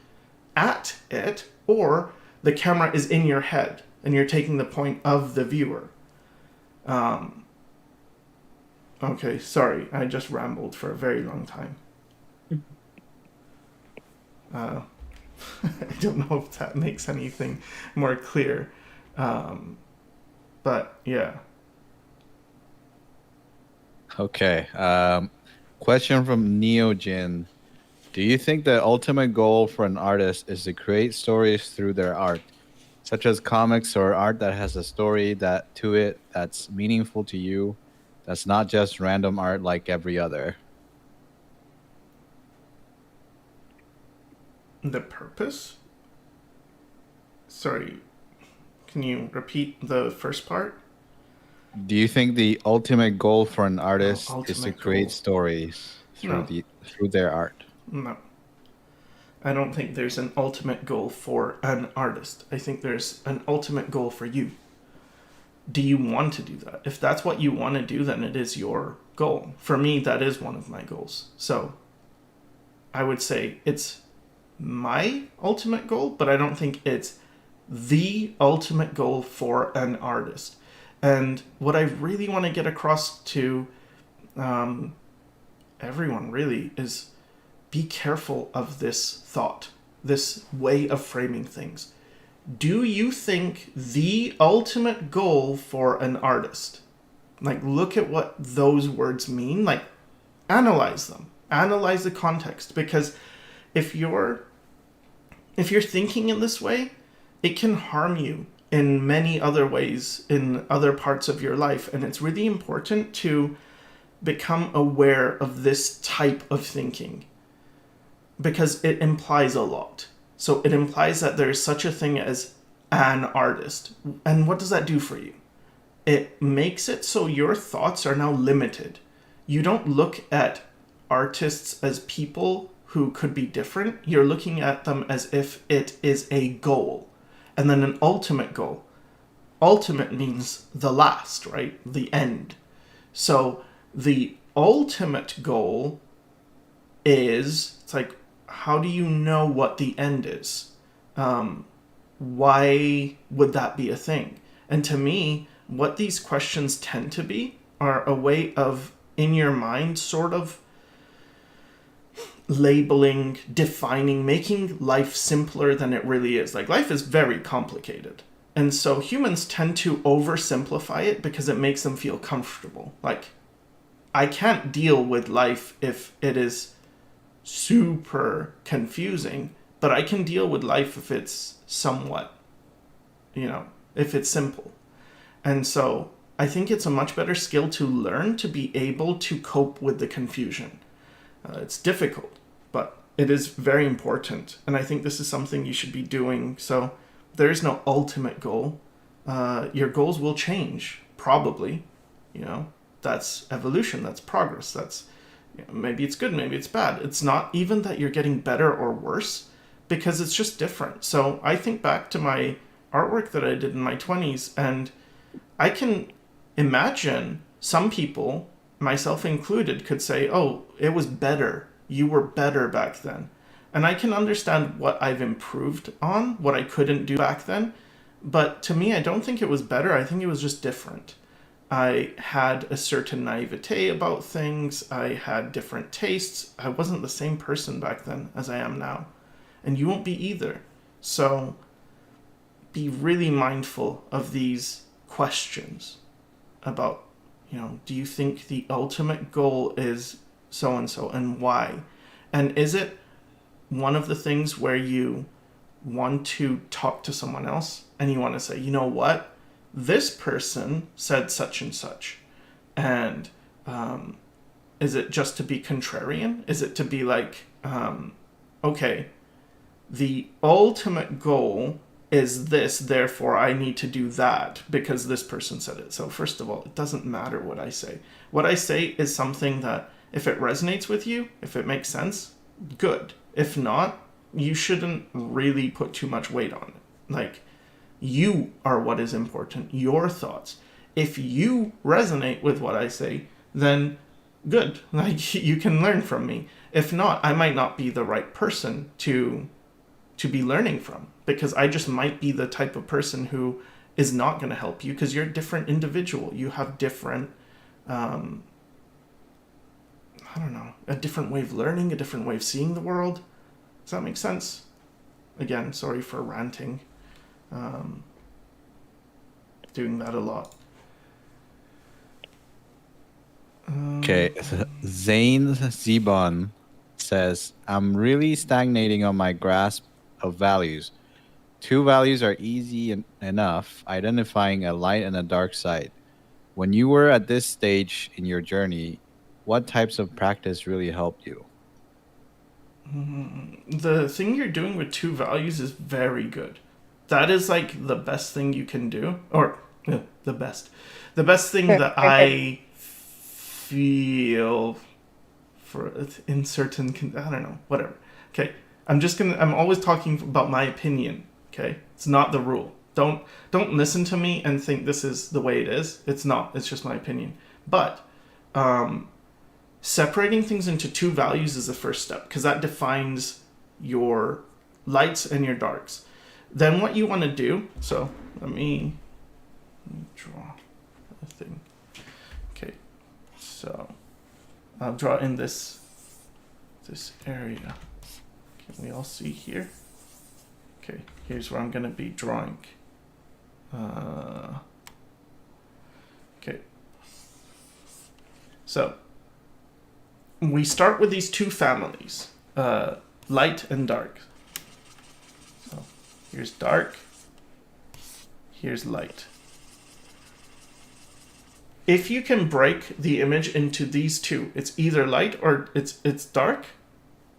at it, or the camera is in your head and you're taking the point of the viewer. Okay, sorry, I just rambled for a very long time. I don't know if that makes anything more clear. But yeah. Okay. Question from Neogen. Do you think the ultimate goal for an artist is to create stories through their art, such as comics or art that has a story that's meaningful to you, that's not just random art like every other? The purpose? Sorry, can you repeat the first part? Do you think the ultimate goal for an artist is to ultimate create goal. stories No. through their art? No. I don't think there's an ultimate goal for an artist. I think there's an ultimate goal for you. Do you want to do that? If that's what you want to do, then it is your goal. For me, that is one of my goals. So I would say it's my ultimate goal, but I don't think it's the ultimate goal for an artist. And what I really want to get across to everyone really is, be careful of this thought, this way of framing things. Do you think the ultimate goal for an artist, like look at what those words mean, like analyze them, analyze the context, because if you're thinking in this way, it can harm you in many other ways in other parts of your life. And it's really important to become aware of this type of thinking, because it implies a lot. So it implies that there is such a thing as an artist. And what does that do for you? It makes it so your thoughts are now limited. You don't look at artists as people who could be different. You're looking at them as if it is a goal. And then an ultimate goal. Ultimate means the last, right? The end. So the ultimate goal is, it's like, how do you know what the end is? Why would that be a thing? And to me, what these questions tend to be are a way of, in your mind, sort of labeling, defining, making life simpler than it really is. Like, life is very complicated. And so humans tend to oversimplify it because it makes them feel comfortable. Like, I can't deal with life if it is super confusing, but I can deal with life if it's somewhat, if it's simple. And so I think it's a much better skill to learn to be able to cope with the confusion. It's difficult, but it is very important. And I think this is something you should be doing. So there is no ultimate goal. Your goals will change, probably. That's evolution, that's progress, that's, maybe it's good, maybe it's bad. It's not even that you're getting better or worse, because it's just different. So I think back to my artwork that I did in my 20s, and I can imagine some people, myself included, could say, oh, it was better. You were better back then. And I can understand what I've improved on, what I couldn't do back then. But to me, I don't think it was better. I think it was just different. I had a certain naivete about things. I had different tastes. I wasn't the same person back then as I am now. And you won't be either. So be really mindful of these questions about, do you think the ultimate goal is so-and-so and why? And is it one of the things where you want to talk to someone else and you want to say, you know what? This person said such and such. And is it just to be contrarian? Is it to be like, okay, the ultimate goal is this, therefore I need to do that because this person said it. So first of all, it doesn't matter what I say. What I say is something that if it resonates with you, if it makes sense, good. If not, you shouldn't really put too much weight on it. Like, you are what is important, your thoughts. If you resonate with what I say, then good. Like, you can learn from me. If not, I might not be the right person to be learning from, because I just might be the type of person who is not going to help you because you're a different individual. You have different, I don't know, a different way of learning, a different way of seeing the world. Does that make sense? Again, sorry for ranting. Doing that a lot. Okay, Zane Zebon says, I'm really stagnating on my grasp of values. 2 values are easy enough, identifying a light and a dark side. When you were at this stage in your journey, what types of practice really helped you? The thing you're doing with 2 values is very good. That is like the best thing you can do, or the best thing that I feel for in certain, I don't know, whatever. Okay, I'm always talking about my opinion. Okay, it's not the rule. Don't listen to me and think this is the way it is. It's not. It's just my opinion. But separating things into 2 values is the first step, because that defines your lights and your darks. Then what you want to do, so let me draw a thing. Okay, so I'll draw in this area. Can we all see here? Okay, here's where I'm going to be drawing. Okay, so we start with these 2 families, light and dark. So here's dark, here's light. If you can break the image into these 2, it's either light or it's dark,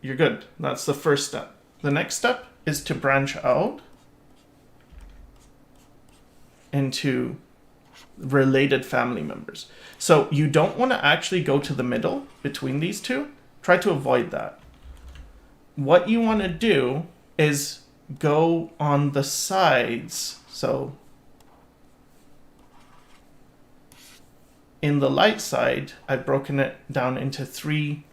you're good. That's the first step. The next step is to branch out into related family members. So you don't want to actually go to the middle between these 2. Try to avoid that. What you want to do is go on the sides. So in the light side, I've broken it down into 3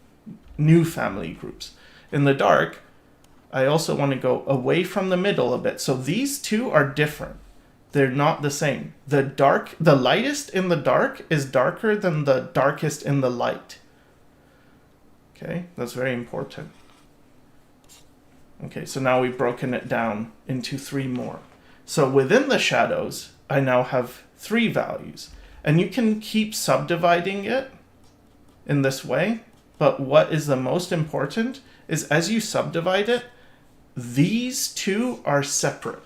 new family groups. In the dark, I also want to go away from the middle a bit. So these 2 are different. They're not the same. The lightest in the dark is darker than the darkest in the light. Okay, that's very important. Okay, so now we've broken it down into 3 more. So within the shadows, I now have 3 values. And you can keep subdividing it in this way. But what is the most important is as you subdivide it, these 2 are separate.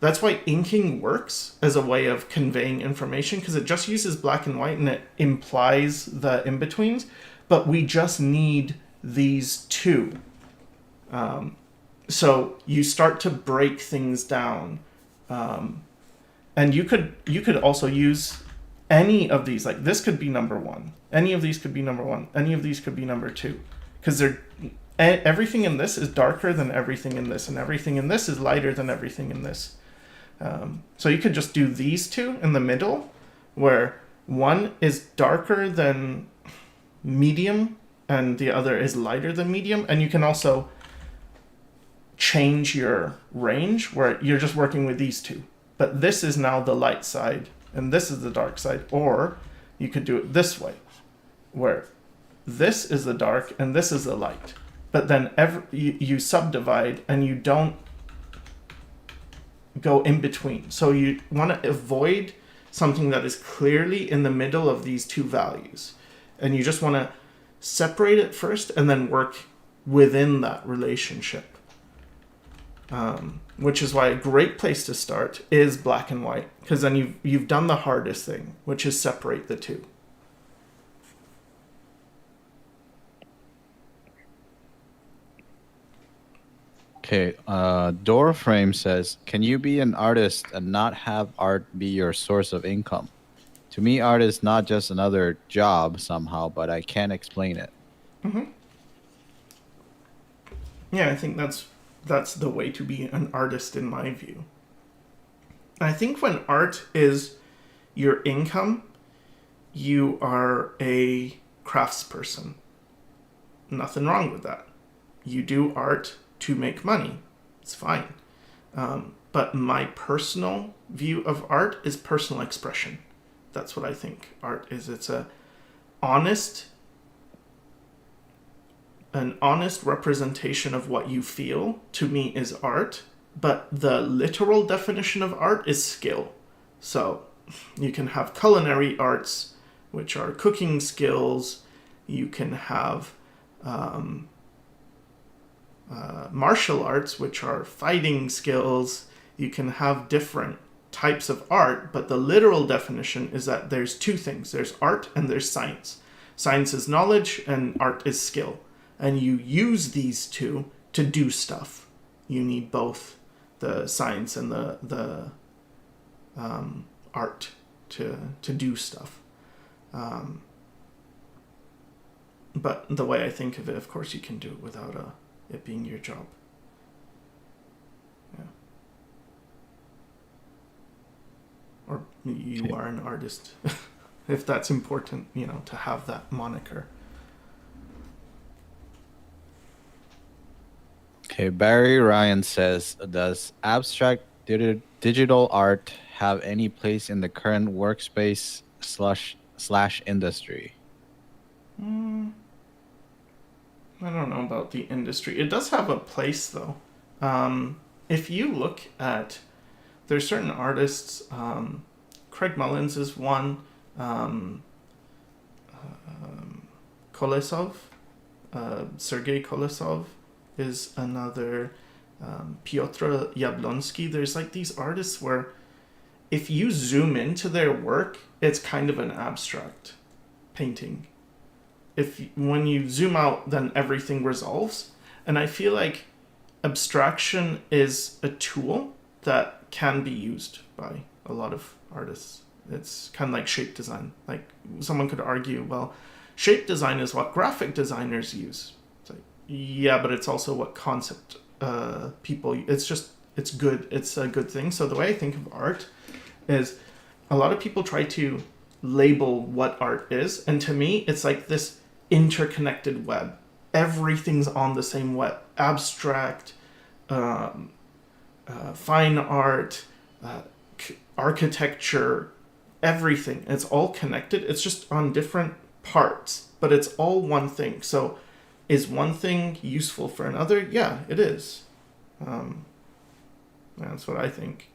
That's why inking works as a way of conveying information, because it just uses black and white and it implies the in-betweens, but we just need these 2. So you start to break things down. And you could also use any of these, like this could be number 1. Any of these could be number 1. Any of these could be number 2. Because everything in this is darker than everything in this, and everything in this is lighter than everything in this. So you could just do these 2 in the middle, where one is darker than medium and the other is lighter than medium. And you can also change your range where you're just working with these two. But this is now the light side and this is the dark side. Or you could do it this way, where this is the dark and this is the light. But then you subdivide and you don't go in between. So you want to avoid something that is clearly in the middle of these two values. And you just want to separate it first and then work within that relationship. Which is why a great place to start is black and white, because then you've done the hardest thing, which is separate the two. Okay, Door Frame says, can you be an artist and not have art be your source of income? To me, art is not just another job somehow, but I can't explain it. Mm-hmm. Yeah, I think that's the way to be an artist in my view. I think when art is your income, you are a craftsperson. Nothing wrong with that. You do art to make money. It's fine. But my personal view of art is personal expression. That's what I think art is. It's an honest representation of what you feel, to me, is art. But the literal definition of art is skill. So you can have culinary arts, which are cooking skills. You can have martial arts, which are fighting skills. You can have different types of art, but the literal definition is that there's two things. There's art and there's science. Science is knowledge and art is skill. And you use these two to do stuff. You need both the science and the art to do stuff. But the way I think of it, of course, you can do it without it being your job. Yeah. Or you are an artist, if that's important, to have that moniker. Okay, Barry Ryan says, does abstract digital art have any place in the current workspace slash industry? I don't know about the industry. It does have a place, though. If you look at, there's certain artists, Craig Mullins is one, Kolesov, Sergei Kolesov is another, Piotr Jablonski. There's like these artists where if you zoom into their work, it's kind of an abstract painting. When you zoom out, then everything resolves. And I feel like abstraction is a tool that can be used by a lot of artists. It's kind of like shape design. Like someone could argue, well, shape design is what graphic designers use. It's like, yeah, but it's also what concept people. It's good. It's a good thing. So the way I think of art is a lot of people try to label what art is, and to me, it's like this interconnected web. Everything's on the same web. Abstract, fine art, architecture, everything. It's all connected. It's just on different parts, but it's all one thing. So is one thing useful for another? Yeah, it is. That's what I think.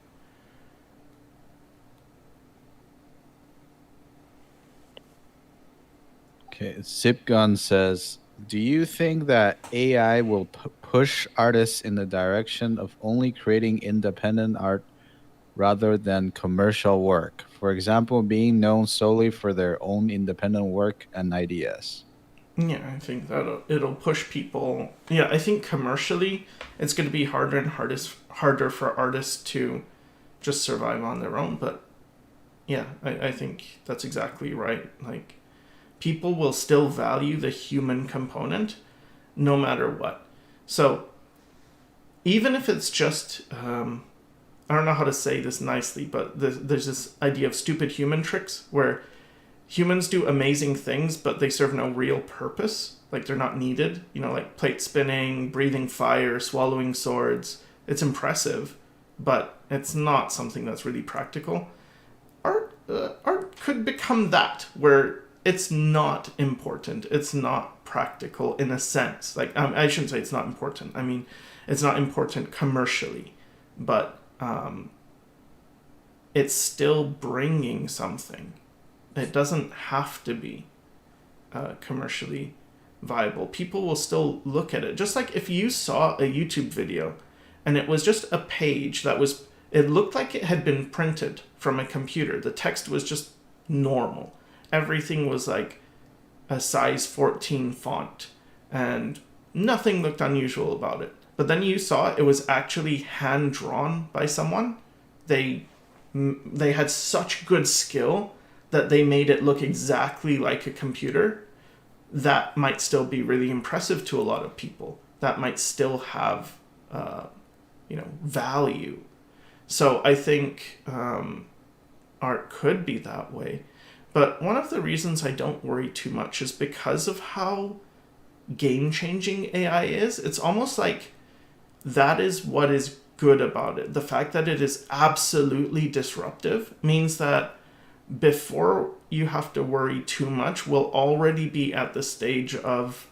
Okay, Zipgun says, do you think that AI will push artists in the direction of only creating independent art rather than commercial work? For example, being known solely for their own independent work and ideas. Yeah, I think that it'll push people. Yeah, I think commercially it's going to be harder and harder for artists to just survive on their own. But yeah, I think that's exactly right. Like, people will still value the human component no matter what. So even if it's just, I don't know how to say this nicely, but there's this idea of stupid human tricks where humans do amazing things, but they serve no real purpose. like they're not needed. You know, like plate spinning, breathing fire, swallowing swords. It's impressive, but it's not something that's really practical. Art could become that, where it's not important. It's not practical in a sense. Like I shouldn't say it's not important. I mean, it's not important commercially, but it's still bringing something. It doesn't have to be commercially viable. People will still look at it. Just like if you saw a YouTube video and it was just a page that was, it looked like it had been printed from a computer. The text was just normal. Everything was like a size 14 font and nothing looked unusual about it. But then you saw it was actually hand drawn by someone. They had such good skill that they made it look exactly like a computer. That might still be really impressive to a lot of people. That might still have, value. So I think art could be that way. But one of the reasons I don't worry too much is because of how game-changing AI is. It's almost like that is what is good about it. The fact that it is absolutely disruptive means that before you have to worry too much, we'll already be at the stage of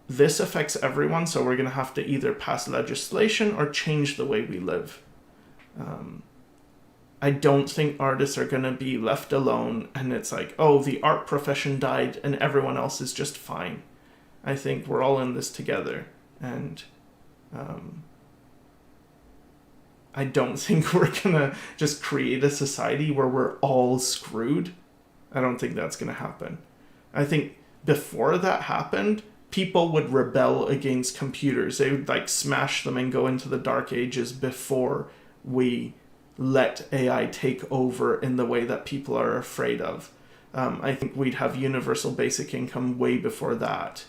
this affects everyone, so we're going to have to either pass legislation or change the way we live. I don't think artists are going to be left alone and it's like, oh, the art profession died and everyone else is just fine. I think we're all in this together, and I don't think we're going to just create a society where we're all screwed. I don't think that's going to happen. I think before that happened, people would rebel against computers. They would like smash them and go into the dark ages before we let AI take over in the way that people are afraid of. I think we'd have universal basic income way before that.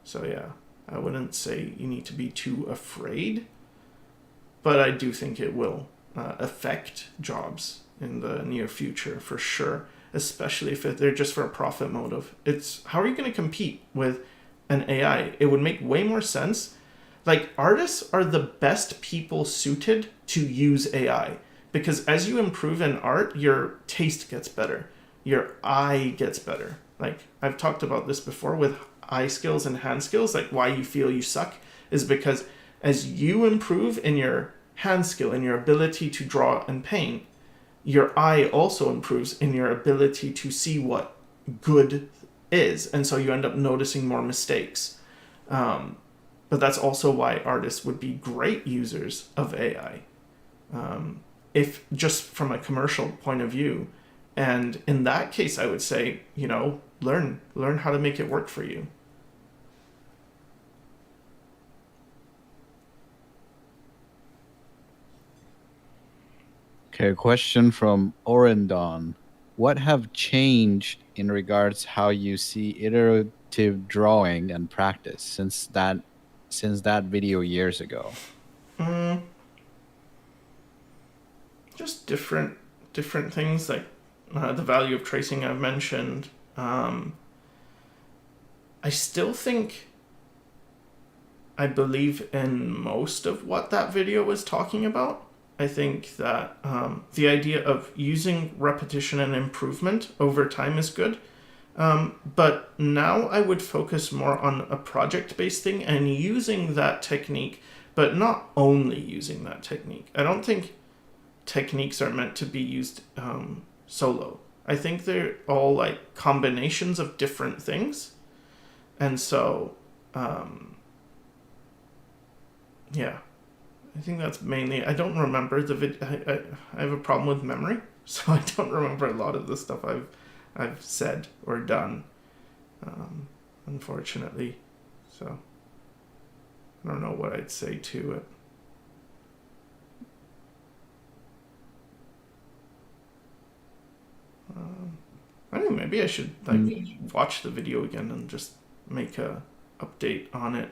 So yeah, I wouldn't say you need to be too afraid, but I do think it will affect jobs in the near future for sure, especially if they're just for a profit motive. It's how are you going to compete with an AI? It would make way more sense. Like, artists are the best people suited to use AI because as you improve in art, your taste gets better, your eye gets better. Like, I've talked about this before with eye skills and hand skills. Like, why you feel you suck is because as you improve in your hand skill and your ability to draw and paint, your eye also improves in your ability to see what good is. And so you end up noticing more mistakes. But that's also why artists would be great users of AI. If just from a commercial point of view. And in that case, I would say, learn how to make it work for you. Okay, a question from Orendon. What have changed in regards how you see iterative drawing and practice since that video years ago? Just different things, like the value of tracing I've mentioned. I still think I believe in most of what that video was talking about. I think that the idea of using repetition and improvement over time is good. But now I would focus more on a project-based thing and using that technique, but not only using that technique. I don't think techniques are meant to be used solo. I think they're all like combinations of different things. And so, yeah. I think that's mainly. I don't remember the video. I have a problem with memory, so I don't remember a lot of the stuff I've said or done, unfortunately. So I don't know what I'd say to it. I think maybe I should watch the video again and just make a update on it,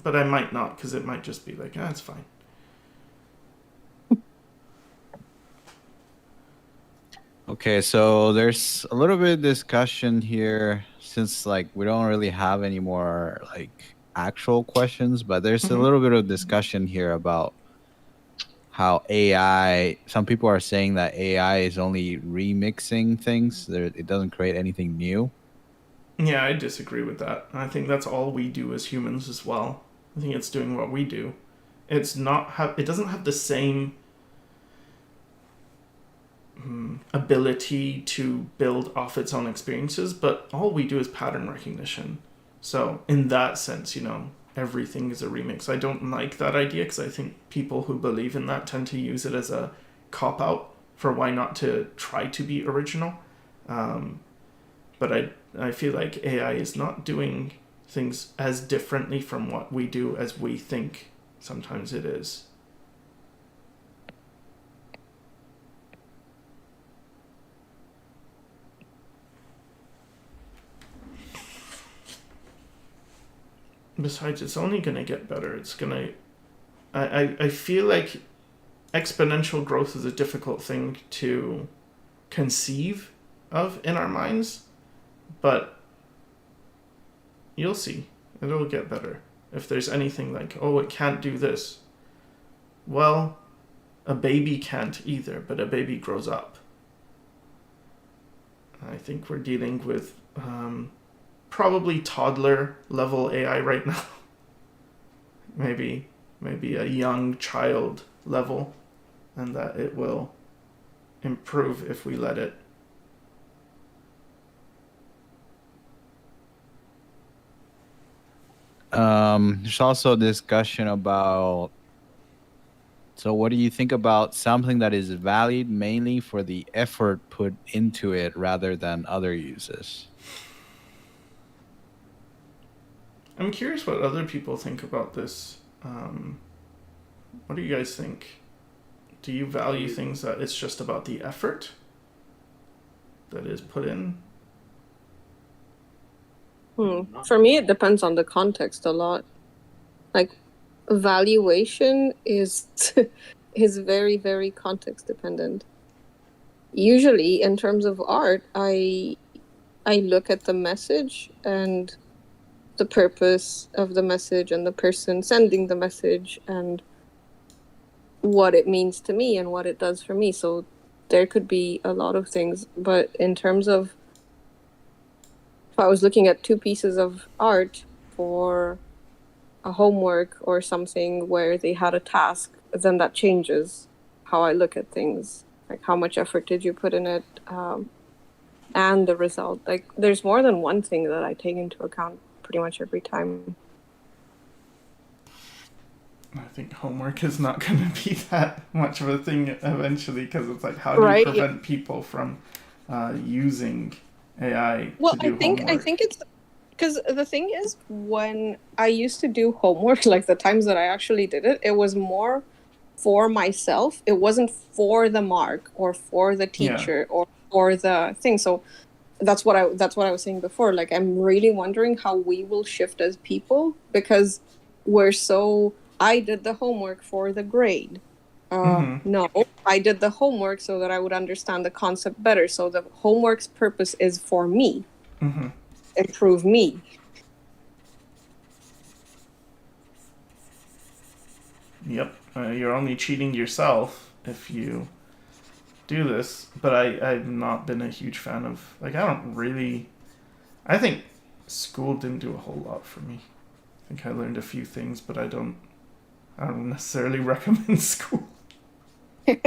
but I might not because it might just be like, it's fine. Okay, so there's a little bit of discussion here. since like we don't really have any more like actual questions, but there's a Mhm. little bit of discussion here about how AI. Some people are saying that AI is only remixing things. It doesn't create anything new. Yeah, I disagree with that. I think that's all we do as humans as well. I think it's doing what we do. It's not have. It doesn't have the same ability to build off its own experiences, but all we do is pattern recognition. So in that sense, everything is a remix. I don't like that idea because I think people who believe in that tend to use it as a cop out for why not to try to be original. But I feel like AI is not doing things as differently from what we do as we think sometimes it is. Besides, it's only going to get better. It's going to. I feel like exponential growth is a difficult thing to conceive of in our minds, but you'll see. It'll get better. If there's anything like, oh, it can't do this. Well, a baby can't either, but a baby grows up. I think we're dealing with probably toddler level AI right now. maybe a young child level, and that it will improve if we let it. There's also discussion about. So, what do you think about something that is valued mainly for the effort put into it rather than other uses? I'm curious what other people think about this. What do you guys think? Do you value things that it's just about the effort that is put in? For me, it depends on the context a lot. Like, valuation is is very, very context dependent. Usually, in terms of art, I look at the message and the purpose of the message and the person sending the message and what it means to me and what it does for me. So there could be a lot of things, but in terms of if I was looking at two pieces of art for a homework or something where they had a task, then that changes how I look at things. Like, how much effort did you put in it, and the result. Like, there's more than one thing that I take into account pretty much every time. I think homework is not going to be that much of a thing eventually, because it's like, how do you prevent people from using AI to do homework? I think it's because the thing is, when I used to do homework, like the times that I actually did it, it was more for myself. It wasn't for the mark or for the teacher or for the thing. So that's what I was saying before. Like, I'm really wondering how we will shift as people, because we're so. I did the homework for the grade. No, I did the homework so that I would understand the concept better. So the homework's purpose is for me. Improve me. Yep. You're only cheating yourself if you do this. But I've not been a huge fan of, like, I think school didn't do a whole lot for me. I think I learned a few things, but I don't necessarily recommend school. I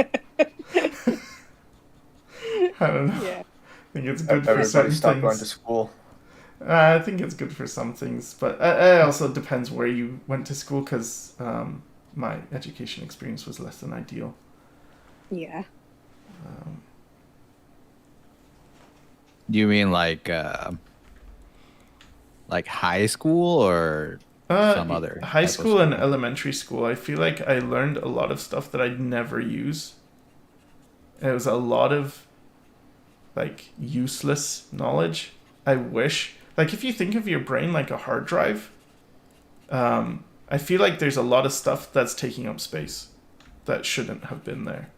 don't know. Yeah. I think it's good for some things. Stopped going to school. I think it's good for some things, but it also depends where you went to school, because my education experience was less than ideal. Yeah. Do you mean like high school or some other? High school and elementary school. I feel like I learned a lot of stuff that I'd never use. It was a lot of like useless knowledge. I wish, like, if you think of your brain like a hard drive, I feel like there's a lot of stuff that's taking up space that shouldn't have been there,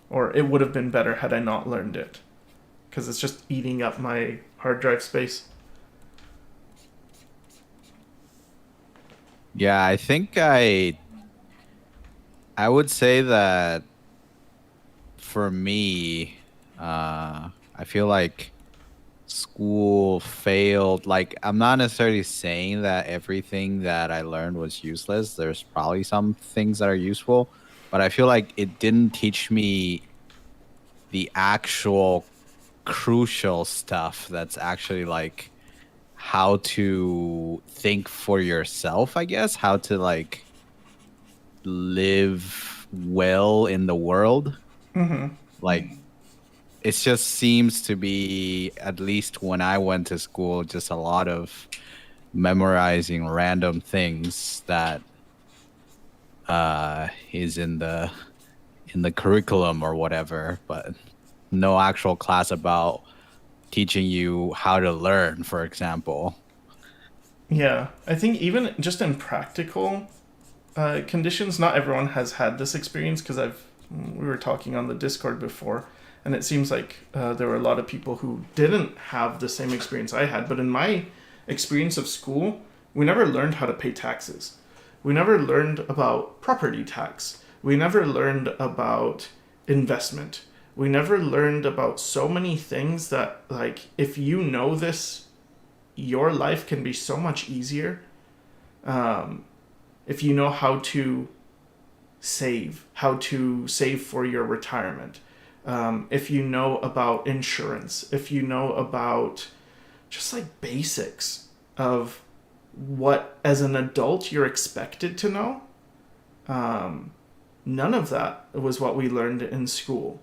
or it would have been better had I not learned it, because it's just eating up my hard drive space. Yeah, I think I would say that for me, I feel like school failed. Like, I'm not necessarily saying that everything that I learned was useless. There's probably some things that are useful, but I feel like it didn't teach me the actual crucial stuff that's actually like how to think for yourself, I guess, how to like live well in the world. Like, it just seems to be, at least when I went to school, just a lot of memorizing random things that is in the curriculum or whatever, but no actual class about teaching you how to learn, for example. Yeah, I think even just in practical conditions, not everyone has had this experience because we were talking on the Discord before, and it seems like there were a lot of people who didn't have the same experience I had. But in my experience of school, we never learned how to pay taxes. We never learned about property tax. We never learned about investment. We never learned about so many things that, like, if you know this, your life can be so much easier. If you know how to save for your retirement, if you know about insurance, if you know about just like basics of what as an adult you're expected to know, none of that was what we learned in school.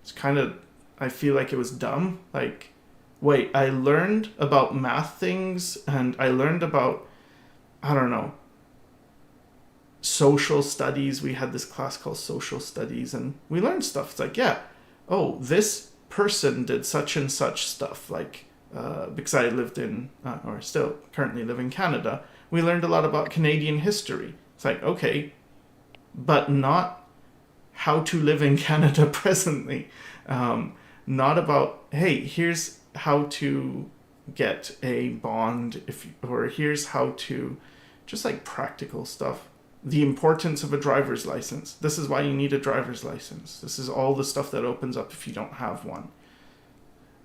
It's kind of, I feel like it was dumb. Like, wait, I learned about math things and I learned about, I don't know, social studies. We had this class called social studies and we learned stuff. It's like, yeah, oh, this person did such and such stuff. Like, because I lived in, or still currently live in Canada, we learned a lot about Canadian history. It's like, okay, but not how to live in Canada presently. Not about, hey, here's how to get a bond, or here's how to, just like practical stuff. The importance of a driver's license. This is why you need a driver's license. This is all the stuff that opens up if you don't have one.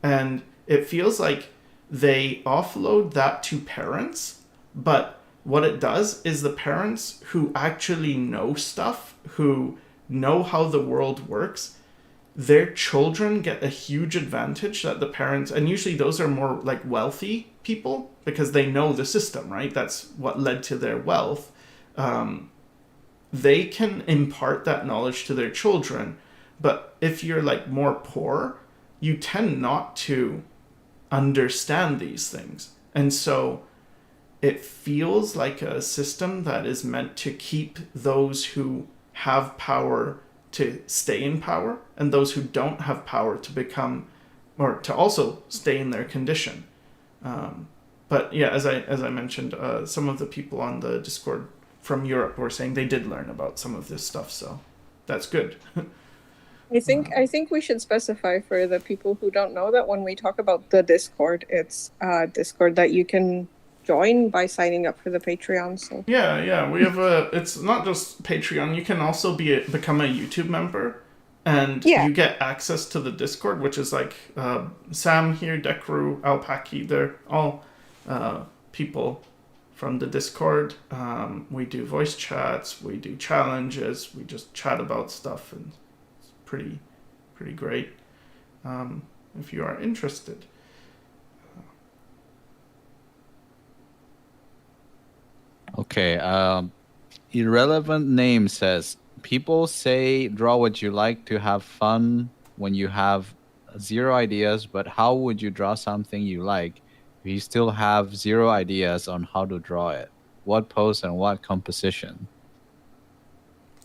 And it feels like they offload that to parents, but what it does is the parents who actually know stuff, who know how the world works, their children get a huge advantage that the parents, and usually those are more like wealthy people because they know the system, right? That's what led to their wealth. They can impart that knowledge to their children. But if you're like more poor, you tend not to understand these things. And so it feels like a system that is meant to keep those who have power to stay in power and those who don't have power to become, or to also stay in their condition. But yeah, as I mentioned, some of the people on the Discord from Europe were saying they did learn about some of this stuff, so that's good. I think we should specify for the people who don't know that when we talk about the Discord, it's Discord that you can join by signing up for the Patreon. So Yeah, we have it's not just Patreon. You can also become a YouTube member, and yeah, you get access to the Discord, which is like Sam here, Dekru, Alpaki. They're all people from the Discord. We do voice chats, we do challenges, we just chat about stuff, and it's pretty great. If you are interested. Okay. Irrelevant name says, people say draw what you like to have fun when you have zero ideas, but how would you draw something you like if you still have zero ideas on how to draw it? What pose and what composition?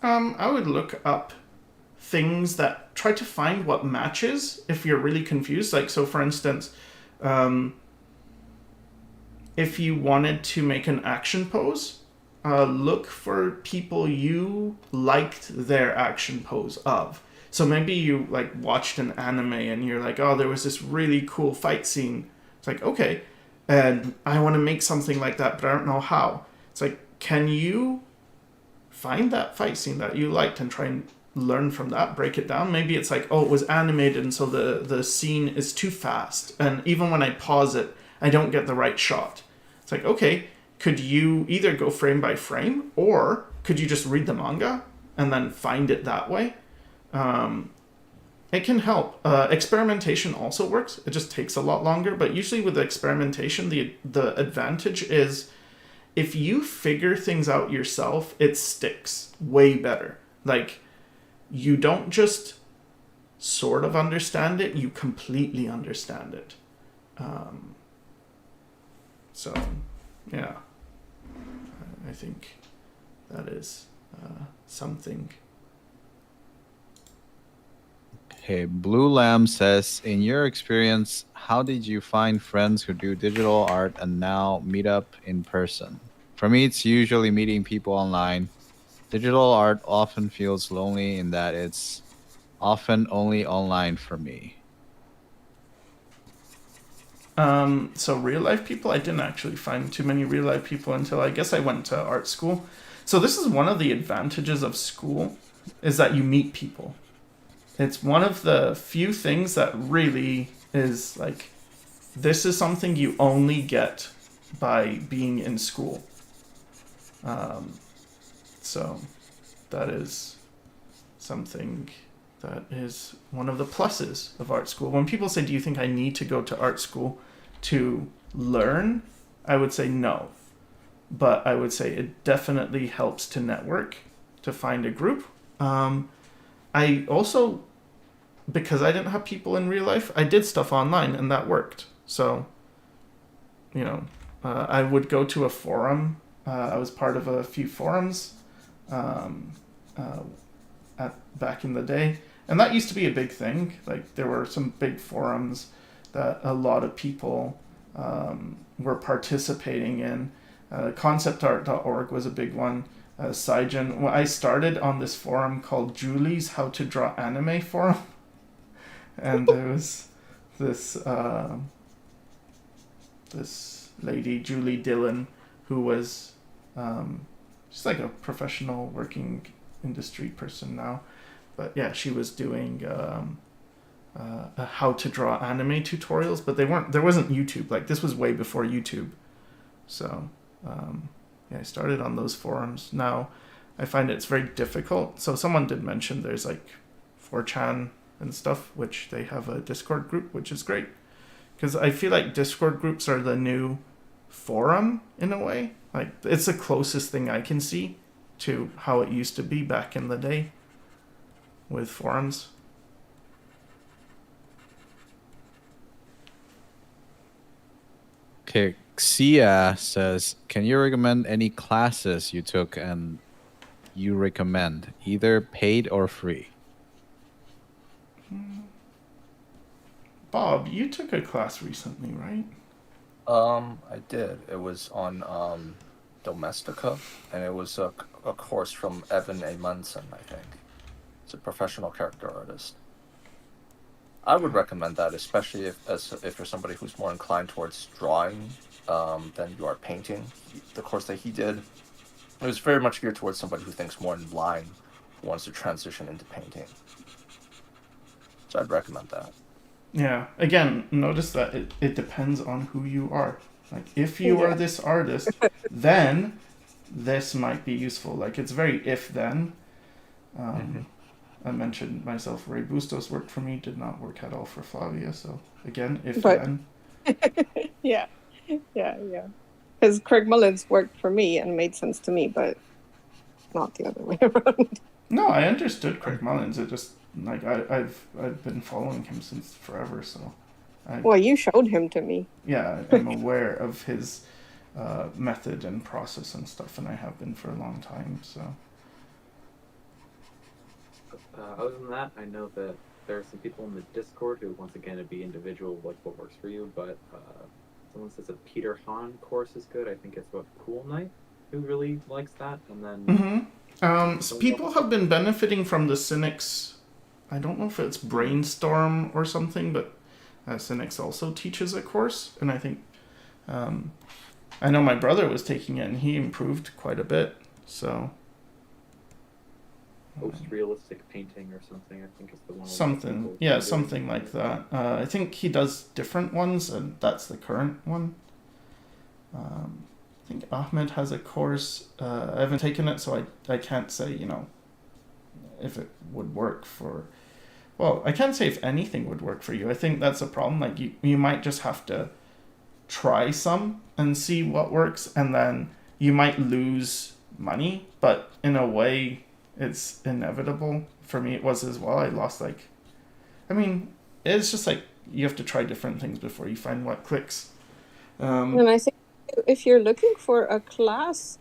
I would look up things that try to find what matches if you're really confused. Like, so for instance, if you wanted to make an action pose, look for people you liked their action pose of. So maybe you like watched an anime and you're like, oh, there was this really cool fight scene. It's like, okay, and I want to make something like that, but I don't know how. It's like, can you find that fight scene that you liked and try and learn from that, break it down? Maybe it's like, oh, it was animated and so the scene is too fast, and even when I pause it, I don't get the right shot. It's like, okay, could you either go frame by frame, or could you just read the manga and then find it that way? It can help. Experimentation also works. It just takes a lot longer, but usually with experimentation, the advantage is if you figure things out yourself, it sticks way better. Like, you don't just sort of understand it, you completely understand it. So, yeah. I think that is something. Okay, Blue Lamb says, in your experience, how did you find friends who do digital art and now meet up in person? For me, it's usually meeting people online. Digital art often feels lonely in that it's often only online for me. So real life people, I didn't actually find too many real life people until I guess I went to art school. So this is one of the advantages of school, is that you meet people. It's one of the few things that really is like, this is something you only get by being in school. So that is something that is one of the pluses of art school. When people say, do you think I need to go to art school to learn? I would say no. But I would say it definitely helps to network, to find a group. I also, because I didn't have people in real life, I did stuff online and that worked. So, I would go to a forum. I was part of a few forums back in the day. And that used to be a big thing. Like, there were some big forums that a lot of people were participating in. Conceptart.org was a big one. Saigen. Well, I started on this forum called Julie's How to Draw Anime Forum. And there was this this lady, Julie Dillon, who was she's like a professional working industry person now. But yeah, she was doing how to draw anime tutorials, but there wasn't YouTube. Like, this was way before YouTube. So yeah, I started on those forums. Now I find it's very difficult. So someone did mention there's like 4chan and stuff, which they have a Discord group, which is great. Because I feel like Discord groups are the new forum in a way. Like, it's the closest thing I can see to how it used to be back in the day with forums. Okay, Xia says, can you recommend any classes you took and you recommend, either paid or free? Bob, you took a class recently, right? I did. It was on Domestica, and it was a course from Evan A. Munson, I think. It's a professional character artist. I would recommend that, especially if you're somebody who's more inclined towards drawing than you are painting. The course that he did, it was very much geared towards somebody who thinks more in line, who wants to transition into painting. So I'd recommend that. Yeah. Again, notice that it depends on who you are. Like, if you are this artist, then this might be useful. Like, it's very if-then. I mentioned myself, Ray Bustos worked for me, did not work at all for Flavia. So, again, if-then. Yeah. Because Craig Mullins worked for me and made sense to me, but not the other way around. No, I understood Craig Mullins. It just, like, I've been following him since forever, so. Well, you showed him to me. Yeah, I'm aware of his method and process and stuff, and I have been for a long time, so. Other than that, I know that there are some people in the Discord who, once again, it'd be individual, like what works for you, but someone says a Peter Hahn course is good. I think it's about Cool Knight who really likes that, and then... So people have been benefiting from the Cynics. I don't know if it's Brainstorm or something, but Cynics also teaches a course, and I think I know my brother was taking it and he improved quite a bit. So Post-realistic painting or something, I think is the one. something, yeah, something like that. I think he does different ones, and that's the current one. I think Ahmed has a course. I haven't taken it, so I can't say, if it would work for. Well, I can't say if anything would work for you. I think that's a problem. Like you might just have to try some and see what works, and then you might lose money, but in a way it's inevitable. For me it was as well. I lost it's just like you have to try different things before you find what clicks. And I think if you're looking for a class,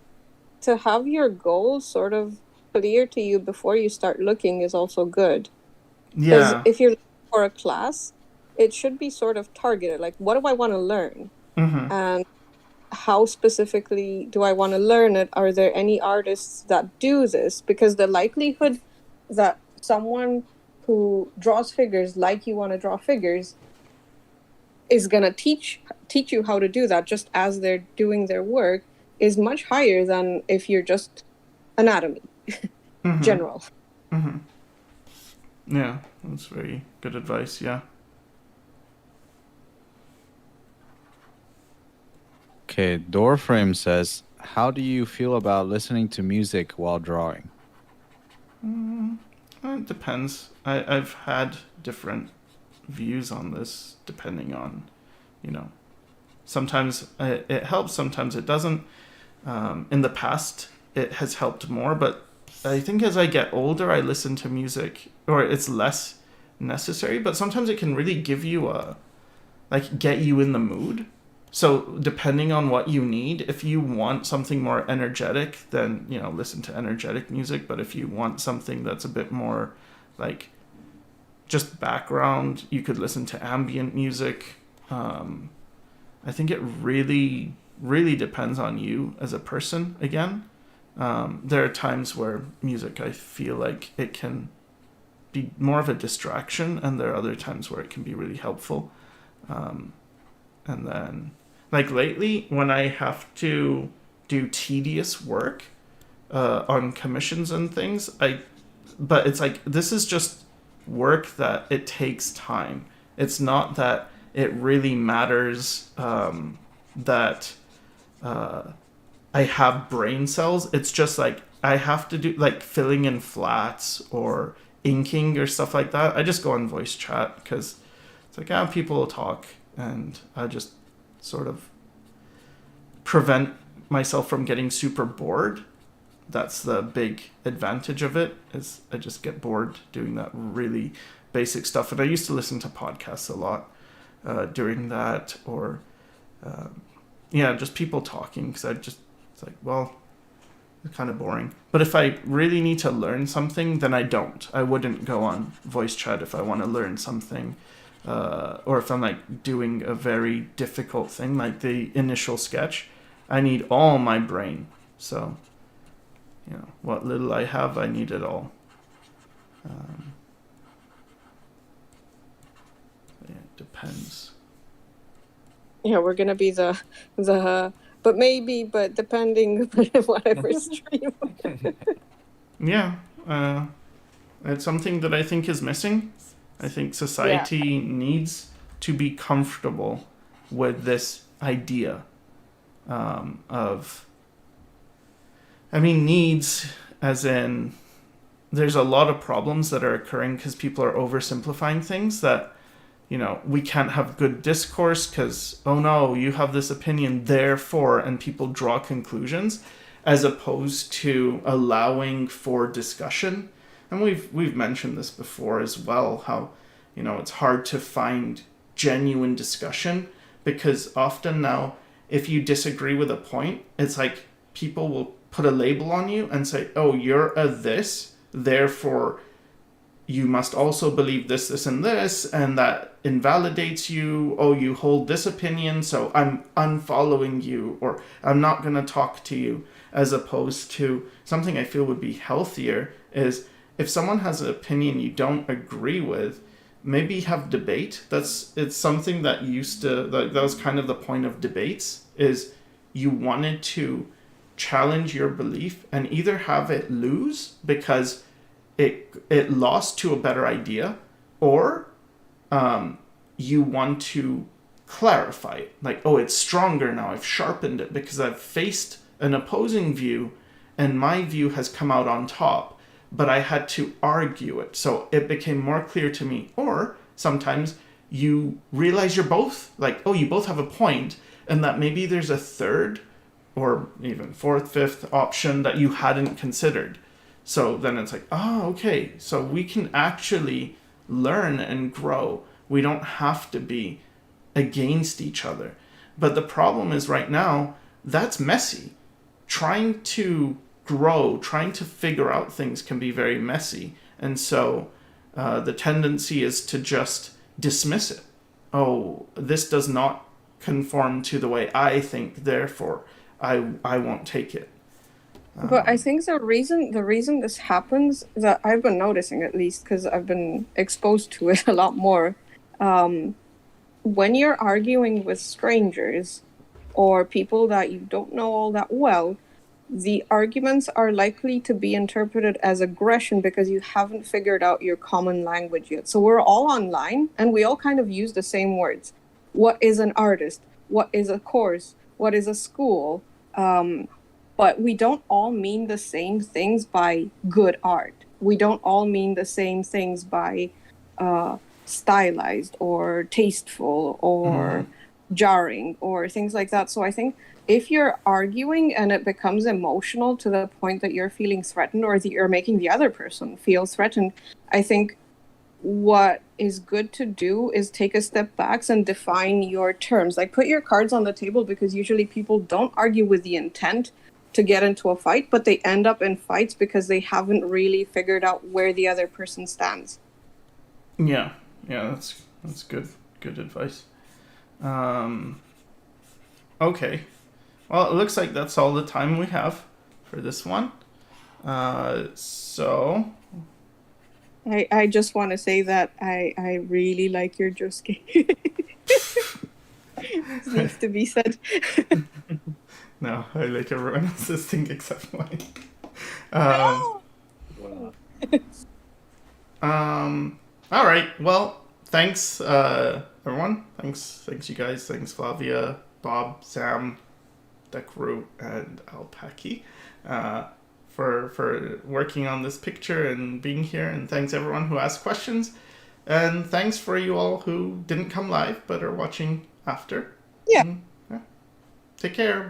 to have your goals sort of clear to you before you start looking is also good. Because Yeah. if you're looking for a class, it should be sort of targeted. Like, what do I want to learn? Mm-hmm. And how specifically do I want to learn it? Are there any artists that do this? Because the likelihood that someone who draws figures like you want to draw figures is going to teach you how to do that just as they're doing their work is much higher than if you're just anatomy Mm-hmm. general. Mm-hmm. Yeah, that's very good advice. Yeah. Okay, Doorframe says, how do you feel about listening to music while drawing? It depends. I've had different views on this depending on, sometimes it helps, sometimes it doesn't. In the past, it has helped more, but I think as I get older, I listen to music, or it's less necessary, but sometimes it can really give you get you in the mood. So depending on what you need, if you want something more energetic, then, listen to energetic music. But if you want something that's a bit more like just background, you could listen to ambient music. I think it really, really depends on you as a person again. There are times where music, I feel like it can be more of a distraction, and there are other times where it can be really helpful. And then, like lately, when I have to do tedious work on commissions and things, but it's like, this is just work that it takes time. It's not that it really matters that I have brain cells. It's just like I have to do like filling in flats or inking or stuff like that. I just go on voice chat because it's like, people will talk, and I just sort of prevent myself from getting super bored. That's the big advantage of it, is I just get bored doing that really basic stuff. And I used to listen to podcasts a lot during that, or just people talking, because it's like, well, it's kind of boring. But if I really need to learn something, then I wouldn't go on voice chat if I want to learn something. Or if I'm like doing a very difficult thing, like the initial sketch, I need all my brain. So, what little I have, I need it all. It depends. Yeah, we're gonna be the but depending whatever stream. Yeah, it's something that I think is missing. I think society needs to be comfortable with this idea of, needs as in, there's a lot of problems that are occurring because people are oversimplifying things, that, we can't have good discourse because, oh no, you have this opinion, therefore, and people draw conclusions, as opposed to allowing for discussion. And we've mentioned this before as well, how, it's hard to find genuine discussion, because often now, if you disagree with a point, it's like people will put a label on you and say, oh, you're a this, therefore you must also believe this, this, and this, and that invalidates you. Oh, you hold this opinion, so I'm unfollowing you, or I'm not going to talk to you. As opposed to something I feel would be healthier is, if someone has an opinion you don't agree with, maybe have debate. It's something that used to, that was kind of the point of debates, is you wanted to challenge your belief and either have it lose because it lost to a better idea, or you want to clarify it. Like, oh, it's stronger now. I've sharpened it because I've faced an opposing view and my view has come out on top, but I had to argue it. So it became more clear to me. Or sometimes you realize you're both like, oh, you both have a point, and that maybe there's a third or even fourth, fifth option that you hadn't considered. So then it's like, oh, okay, so we can actually learn and grow. We don't have to be against each other. But the problem is right now, that's messy. Trying to grow, trying to figure out things can be very messy. And so the tendency is to just dismiss it. Oh, this does not conform to the way I think, therefore I won't take it. But I think the reason this happens, that I've been noticing at least, because I've been exposed to it a lot more, when you're arguing with strangers or people that you don't know all that well, the arguments are likely to be interpreted as aggression because you haven't figured out your common language yet. So we're all online and we all kind of use the same words. What is an artist? What is a course? What is a school? But we don't all mean the same things by good art. We don't all mean the same things by stylized or tasteful or jarring or things like that. So I think if you're arguing and it becomes emotional to the point that you're feeling threatened or that you're making the other person feel threatened, I think what is good to do is take a step back and define your terms. Like, put your cards on the table, because usually people don't argue with the intent to get into a fight, but they end up in fights because they haven't really figured out where the other person stands. Yeah, that's good advice. Okay, well, it looks like that's all the time we have for this one. So I just want to say that I really like your Josuke. This needs to be said. no, I like everyone else's thing except mine. Wow. All right. Well, thanks, everyone. Thanks, you guys. Thanks, Flavia, Bob, Sam, Dekru, and Alpaki, for working on this picture and being here. And thanks everyone who asked questions. And thanks for you all who didn't come live but are watching after. Yeah. Take care.